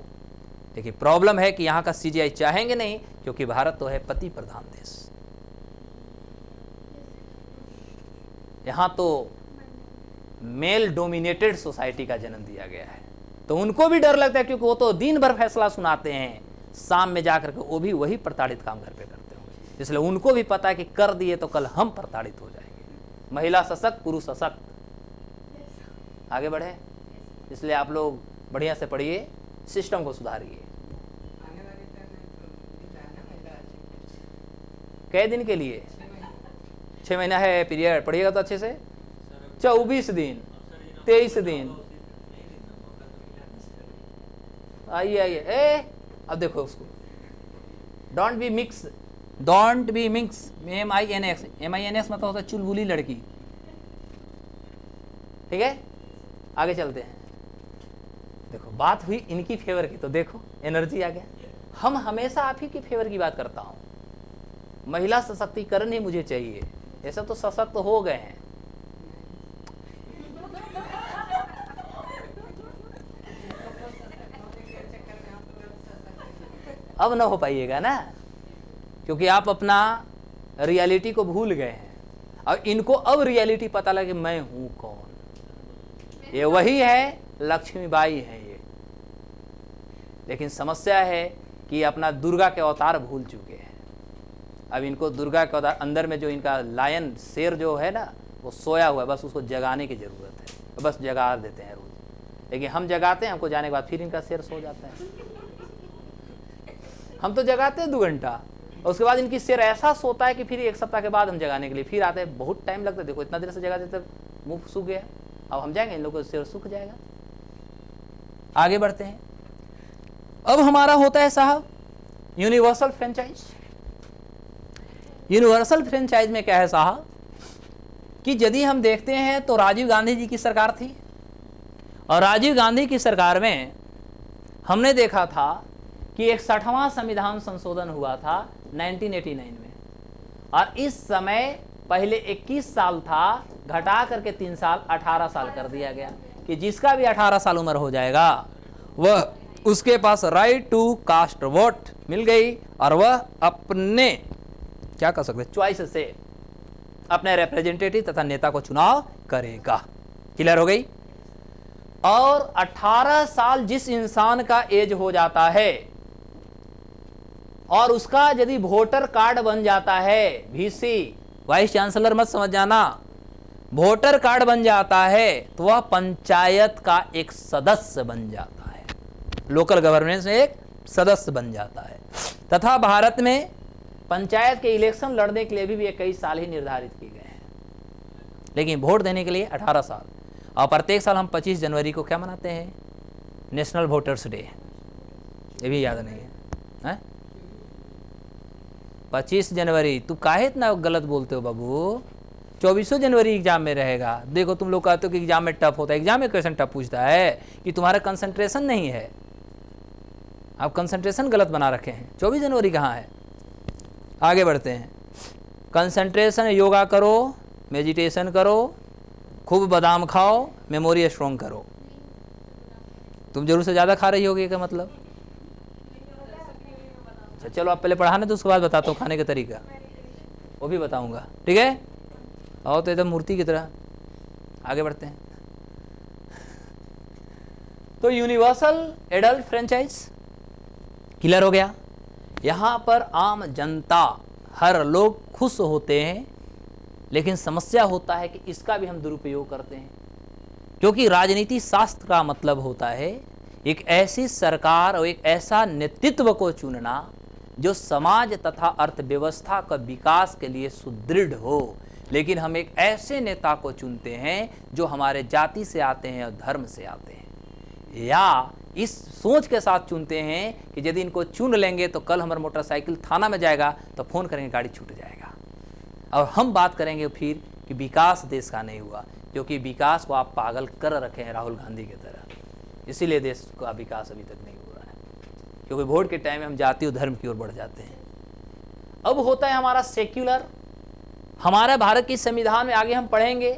देखिए प्रॉब्लम है कि यहाँ का सीजीआई चाहेंगे नहीं, क्योंकि भारत तो है पति प्रधान देश। यहाँ तो मेल डोमिनेटेड सोसाइटी का जन्म दिया गया है, तो उनको भी डर लगता है, क्योंकि वो तो दिन भर फैसला सुनाते हैं, शाम में जाकर के वो भी वही प्रताड़ित काम घर पे करते होंगे, इसलिए उनको भी पता है कि कर दिए तो कल हम प्रताड़ित हो जाएंगे। महिला सशक्त, पुरुष सशक्त, आगे बढ़े। इसलिए आप लोग बढ़िया से पढ़िए, सिस्टम को सुधारिए। कई दिन के लिए? 6 महीना है पीरियड, पढ़िएगा तो अच्छे से। 24 दिन, 23 दिन। आइए आइए, अब देखो उसको, don't be mix, don't be mix, MINX, MINX मतलब होता है चुलबुली लड़की। ठीक है, आगे चलते हैं। देखो बात हुई इनकी फेवर की, तो देखो एनर्जी आ गया। हम हमेशा आप ही की फेवर की बात करता हूं, महिला सशक्तिकरण ही मुझे चाहिए, ऐसा तो सशक्त हो गए हैं। अब ना हो पाइएगा ना, क्योंकि आप अपना रियलिटी को भूल गए हैं, और इनको अब रियलिटी पता लगे मैं हूं कौन। ये वही है, लक्ष्मीबाई है ये। लेकिन समस्या है कि अपना दुर्गा के अवतार भूल चुके हैं। अब इनको दुर्गा के अवतार, अंदर में जो इनका लायन शेर जो है ना, वो सोया हुआ है, बस उसको जगाने की जरूरत है, बस जगा देते हैं रोज। लेकिन हम जगाते हैं, हमको जाने के बाद फिर इनका शेर सो जाता है। हम तो जगाते हैं 2 घंटा, और उसके बाद इनकी शेर ऐसा सोता है कि फिर 1 सप्ताह के बाद हम जगाने के लिए फिर आते हैं। बहुत टाइम लगता है, देखो इतना देर से जगा देते, मुंह सूख गया। अब हम जाएंगे, इन लोगों का शेर सूख जाएगा। आगे बढ़ते हैं। अब हमारा होता है साहब यूनिवर्सल फ्रेंचाइज। यूनिवर्सल फ्रेंचाइज में क्या है साहब कि यदि हम देखते हैं तो राजीव गांधी जी की सरकार थी, और राजीव गांधी की सरकार में हमने देखा था कि 61वां संविधान संशोधन हुआ था 1989 में, और इस समय पहले 21 साल था, घटा करके 3 साल 18 साल कर दिया गया कि जिसका भी 18 साल उम्र हो जाएगा वह, उसके पास राइट टू कास्ट वोट मिल गई, और वह अपने क्या कर सकते, चॉइस से अपने रिप्रेजेंटेटिव तथा नेता को चुनाव करेगा। क्लियर हो गई। और 18 साल जिस इंसान का एज हो जाता है और उसका यदि वोटर कार्ड बन जाता है, VC, वाइस चांसलर मत समझ जाना, वोटर कार्ड बन जाता है तो वह पंचायत का एक सदस्य बन जाता है, लोकल गवर्नेंस में एक सदस्य बन जाता है। तथा भारत में पंचायत के इलेक्शन लड़ने के लिए भी 21 साल ही निर्धारित किए गए हैं, लेकिन वोट देने के लिए 18 साल। और प्रत्येक साल हम 25 जनवरी को क्या मनाते हैं, नेशनल वोटर्स डे। ये भी याद नहीं है? 25 जनवरी, तू काहे इतना गलत बोलते हो बाबू? 24 जनवरी एग्जाम में रहेगा। देखो तुम लोग कहते हो कि एग्जाम में टफ होता है, एग्जाम में क्वेश्चन टफ पूछता है कि तुम्हारा कंसंट्रेशन नहीं है, आप कंसंट्रेशन गलत बना रखे हैं। 24 जनवरी कहाँ है? आगे बढ़ते हैं। कंसंट्रेशन, योगा करो, मेडिटेशन करो, खूब बादाम खाओ, मेमोरी स्ट्रॉन्ग करो। तुम जरूर से ज़्यादा खा रही होगी का मतलब। अच्छा चलो आप पहले पढ़ाने तो उसके बाद बताता हूँ खाने का तरीका, वो भी बताऊंगा, ठीक है? और तो एकदम मूर्ति की तरह। आगे बढ़ते हैं। तो यूनिवर्सल एडल्ट फ्रेंचाइज क्लियर हो गया। यहाँ पर आम जनता, हर लोग खुश होते हैं, लेकिन समस्या होता है कि इसका भी हम दुरुपयोग करते हैं, क्योंकि राजनीति शास्त्र का मतलब होता है एक ऐसी सरकार और एक ऐसा नेतृत्व को चुनना जो समाज तथा अर्थव्यवस्था का विकास के लिए सुदृढ़ हो। लेकिन हम एक ऐसे नेता को चुनते हैं जो हमारे जाति से आते हैं और धर्म से आते हैं, या इस सोच के साथ चुनते हैं कि यदि इनको चुन लेंगे तो कल हमारा मोटरसाइकिल थाना में जाएगा तो फोन करेंगे गाड़ी छूट जाएगा, और हम बात करेंगे फिर कि विकास देश का नहीं हुआ, क्योंकि विकास को आप पागल कर रखे हैं राहुल गांधी की तरह। इसीलिए देश का विकास अभी तक नहीं हो रहा है, क्योंकि वोट के टाइम में हम जाति और धर्म की ओर बढ़ जाते हैं। अब होता है हमारा सेक्युलर। हमारे भारत की संविधान में आगे हम पढ़ेंगे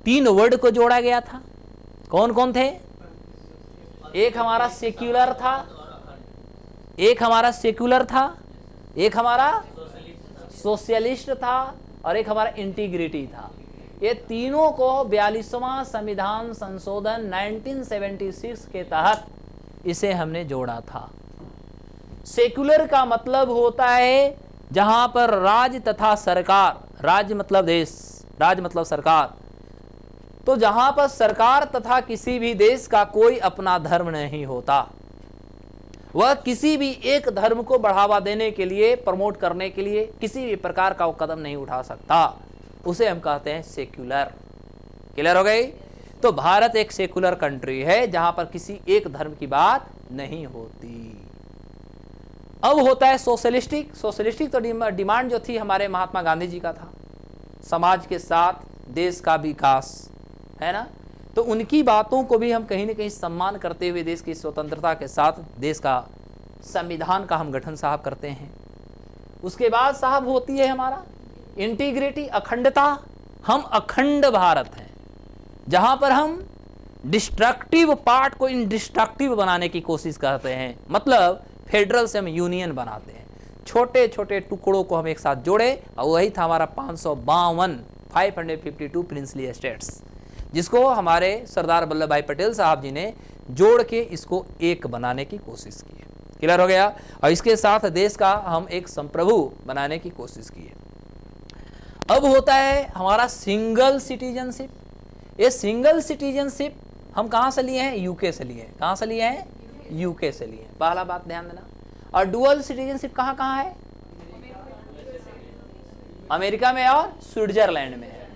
3 वर्ड को जोड़ा गया था। कौन कौन थे? एक हमारा सेक्युलर था, एक हमारा सेक्युलर था, एक हमारा सोशलिस्ट था और एक हमारा इंटीग्रिटी था। ये तीनों को 42वां संविधान संशोधन 1976 के तहत इसे हमने जोड़ा था। सेक्युलर का मतलब होता है जहां पर राज्य तथा सरकार, राज्य मतलब देश, राज्य मतलब सरकार, तो जहां पर सरकार तथा किसी भी देश का कोई अपना धर्म नहीं होता, वह किसी भी एक धर्म को बढ़ावा देने के लिए, प्रमोट करने के लिए किसी भी प्रकार का वो कदम नहीं उठा सकता, उसे हम कहते हैं सेक्युलर। क्लियर हो गई? तो भारत एक सेक्युलर कंट्री है जहां पर किसी एक धर्म की बात नहीं होती। अब होता है सोशलिस्टिक। सोशलिस्टिक तो डिमांड जो थी हमारे महात्मा गांधी जी का था, समाज के साथ देश का विकास, है ना। तो उनकी बातों को भी हम कहीं ना कहीं सम्मान करते हुए देश की स्वतंत्रता के साथ देश का संविधान का हम गठन साहब करते हैं। उसके बाद साहब होती है हमारा इंटीग्रिटी, अखंडता। हम अखंड भारत हैं जहां पर हम डिस्ट्रक्टिव पार्ट को इंडिस्ट्रक्टिव बनाने की कोशिश करते हैं। मतलब फेडरल से हम यूनियन बनाते हैं, छोटे छोटे टुकड़ों को हम एक साथ जोड़े, और वही था हमारा 552 प्रिंसली स्टेट्स, जिसको हमारे सरदार वल्लभ भाई पटेल साहब जी ने जोड़ के इसको एक बनाने की कोशिश की है। क्लियर हो गया? और इसके साथ देश का हम एक संप्रभु बनाने की कोशिश की है। अब होता है हमारा सिंगल सिटीजनशिप। ये सिंगल सिटीजनशिप हम कहां से लिए हैं? यूके से लिए हैं। कहां से लिए हैं? यूके से लिए हैं। पहला बात ध्यान देना। और डुअल सिटीजनशिप कहां कहां है? अमेरिका में और स्विट्जरलैंड में है।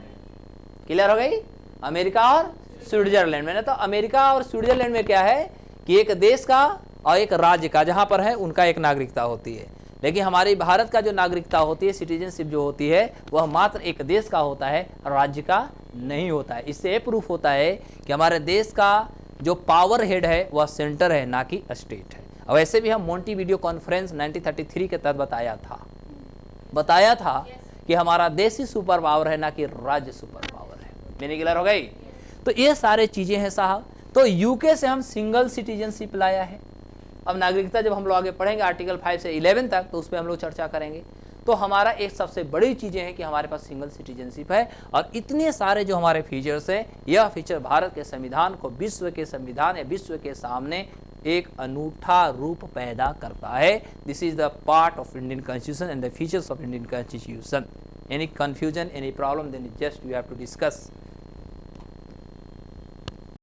क्लियर हो गई? अमेरिका और स्विट्जरलैंड में ना। तो अमेरिका और स्विट्जरलैंड में क्या है कि एक देश का और एक राज्य का जहां पर है उनका एक नागरिकता होती है, लेकिन हमारी भारत का जो नागरिकता होती है, सिटीजनशिप जो होती है, वह मात्र एक देश का होता है, राज्य का नहीं होता है। इससे प्रूफ होता है कि हमारे देश का जो पावर हेड है वह सेंटर है, ना कि स्टेट है। और वैसे भी हम मोंटीवीडियो कॉन्फ्रेंस 1933 के तहत बताया था कि हमारा देश ही सुपर पावर है, ना कि राज्य सुपर पावर है। मैंने क्लियर हो गई? तो ये सारे चीजें हैं साहब। तो यूके से हम सिंगल सिटीजनशिप लाया है। अब नागरिकता जब हम लोग आगे पढ़ेंगे आर्टिकल 5 से 11 तक, तो उस पर हम लोग चर्चा करेंगे। तो हमारा एक सबसे बड़ी चीजें हैं कि हमारे पास सिंगल सिटीजनशिप है, और इतने सारे जो हमारे फीचर्स हैं, यह फीचर भारत के संविधान को विश्व के संविधान या विश्व के सामने एक अनूठा रूप पैदा करता है। This is the part of Indian constitution and the features of Indian constitution. Any confusion, any problem, then just you have to discuss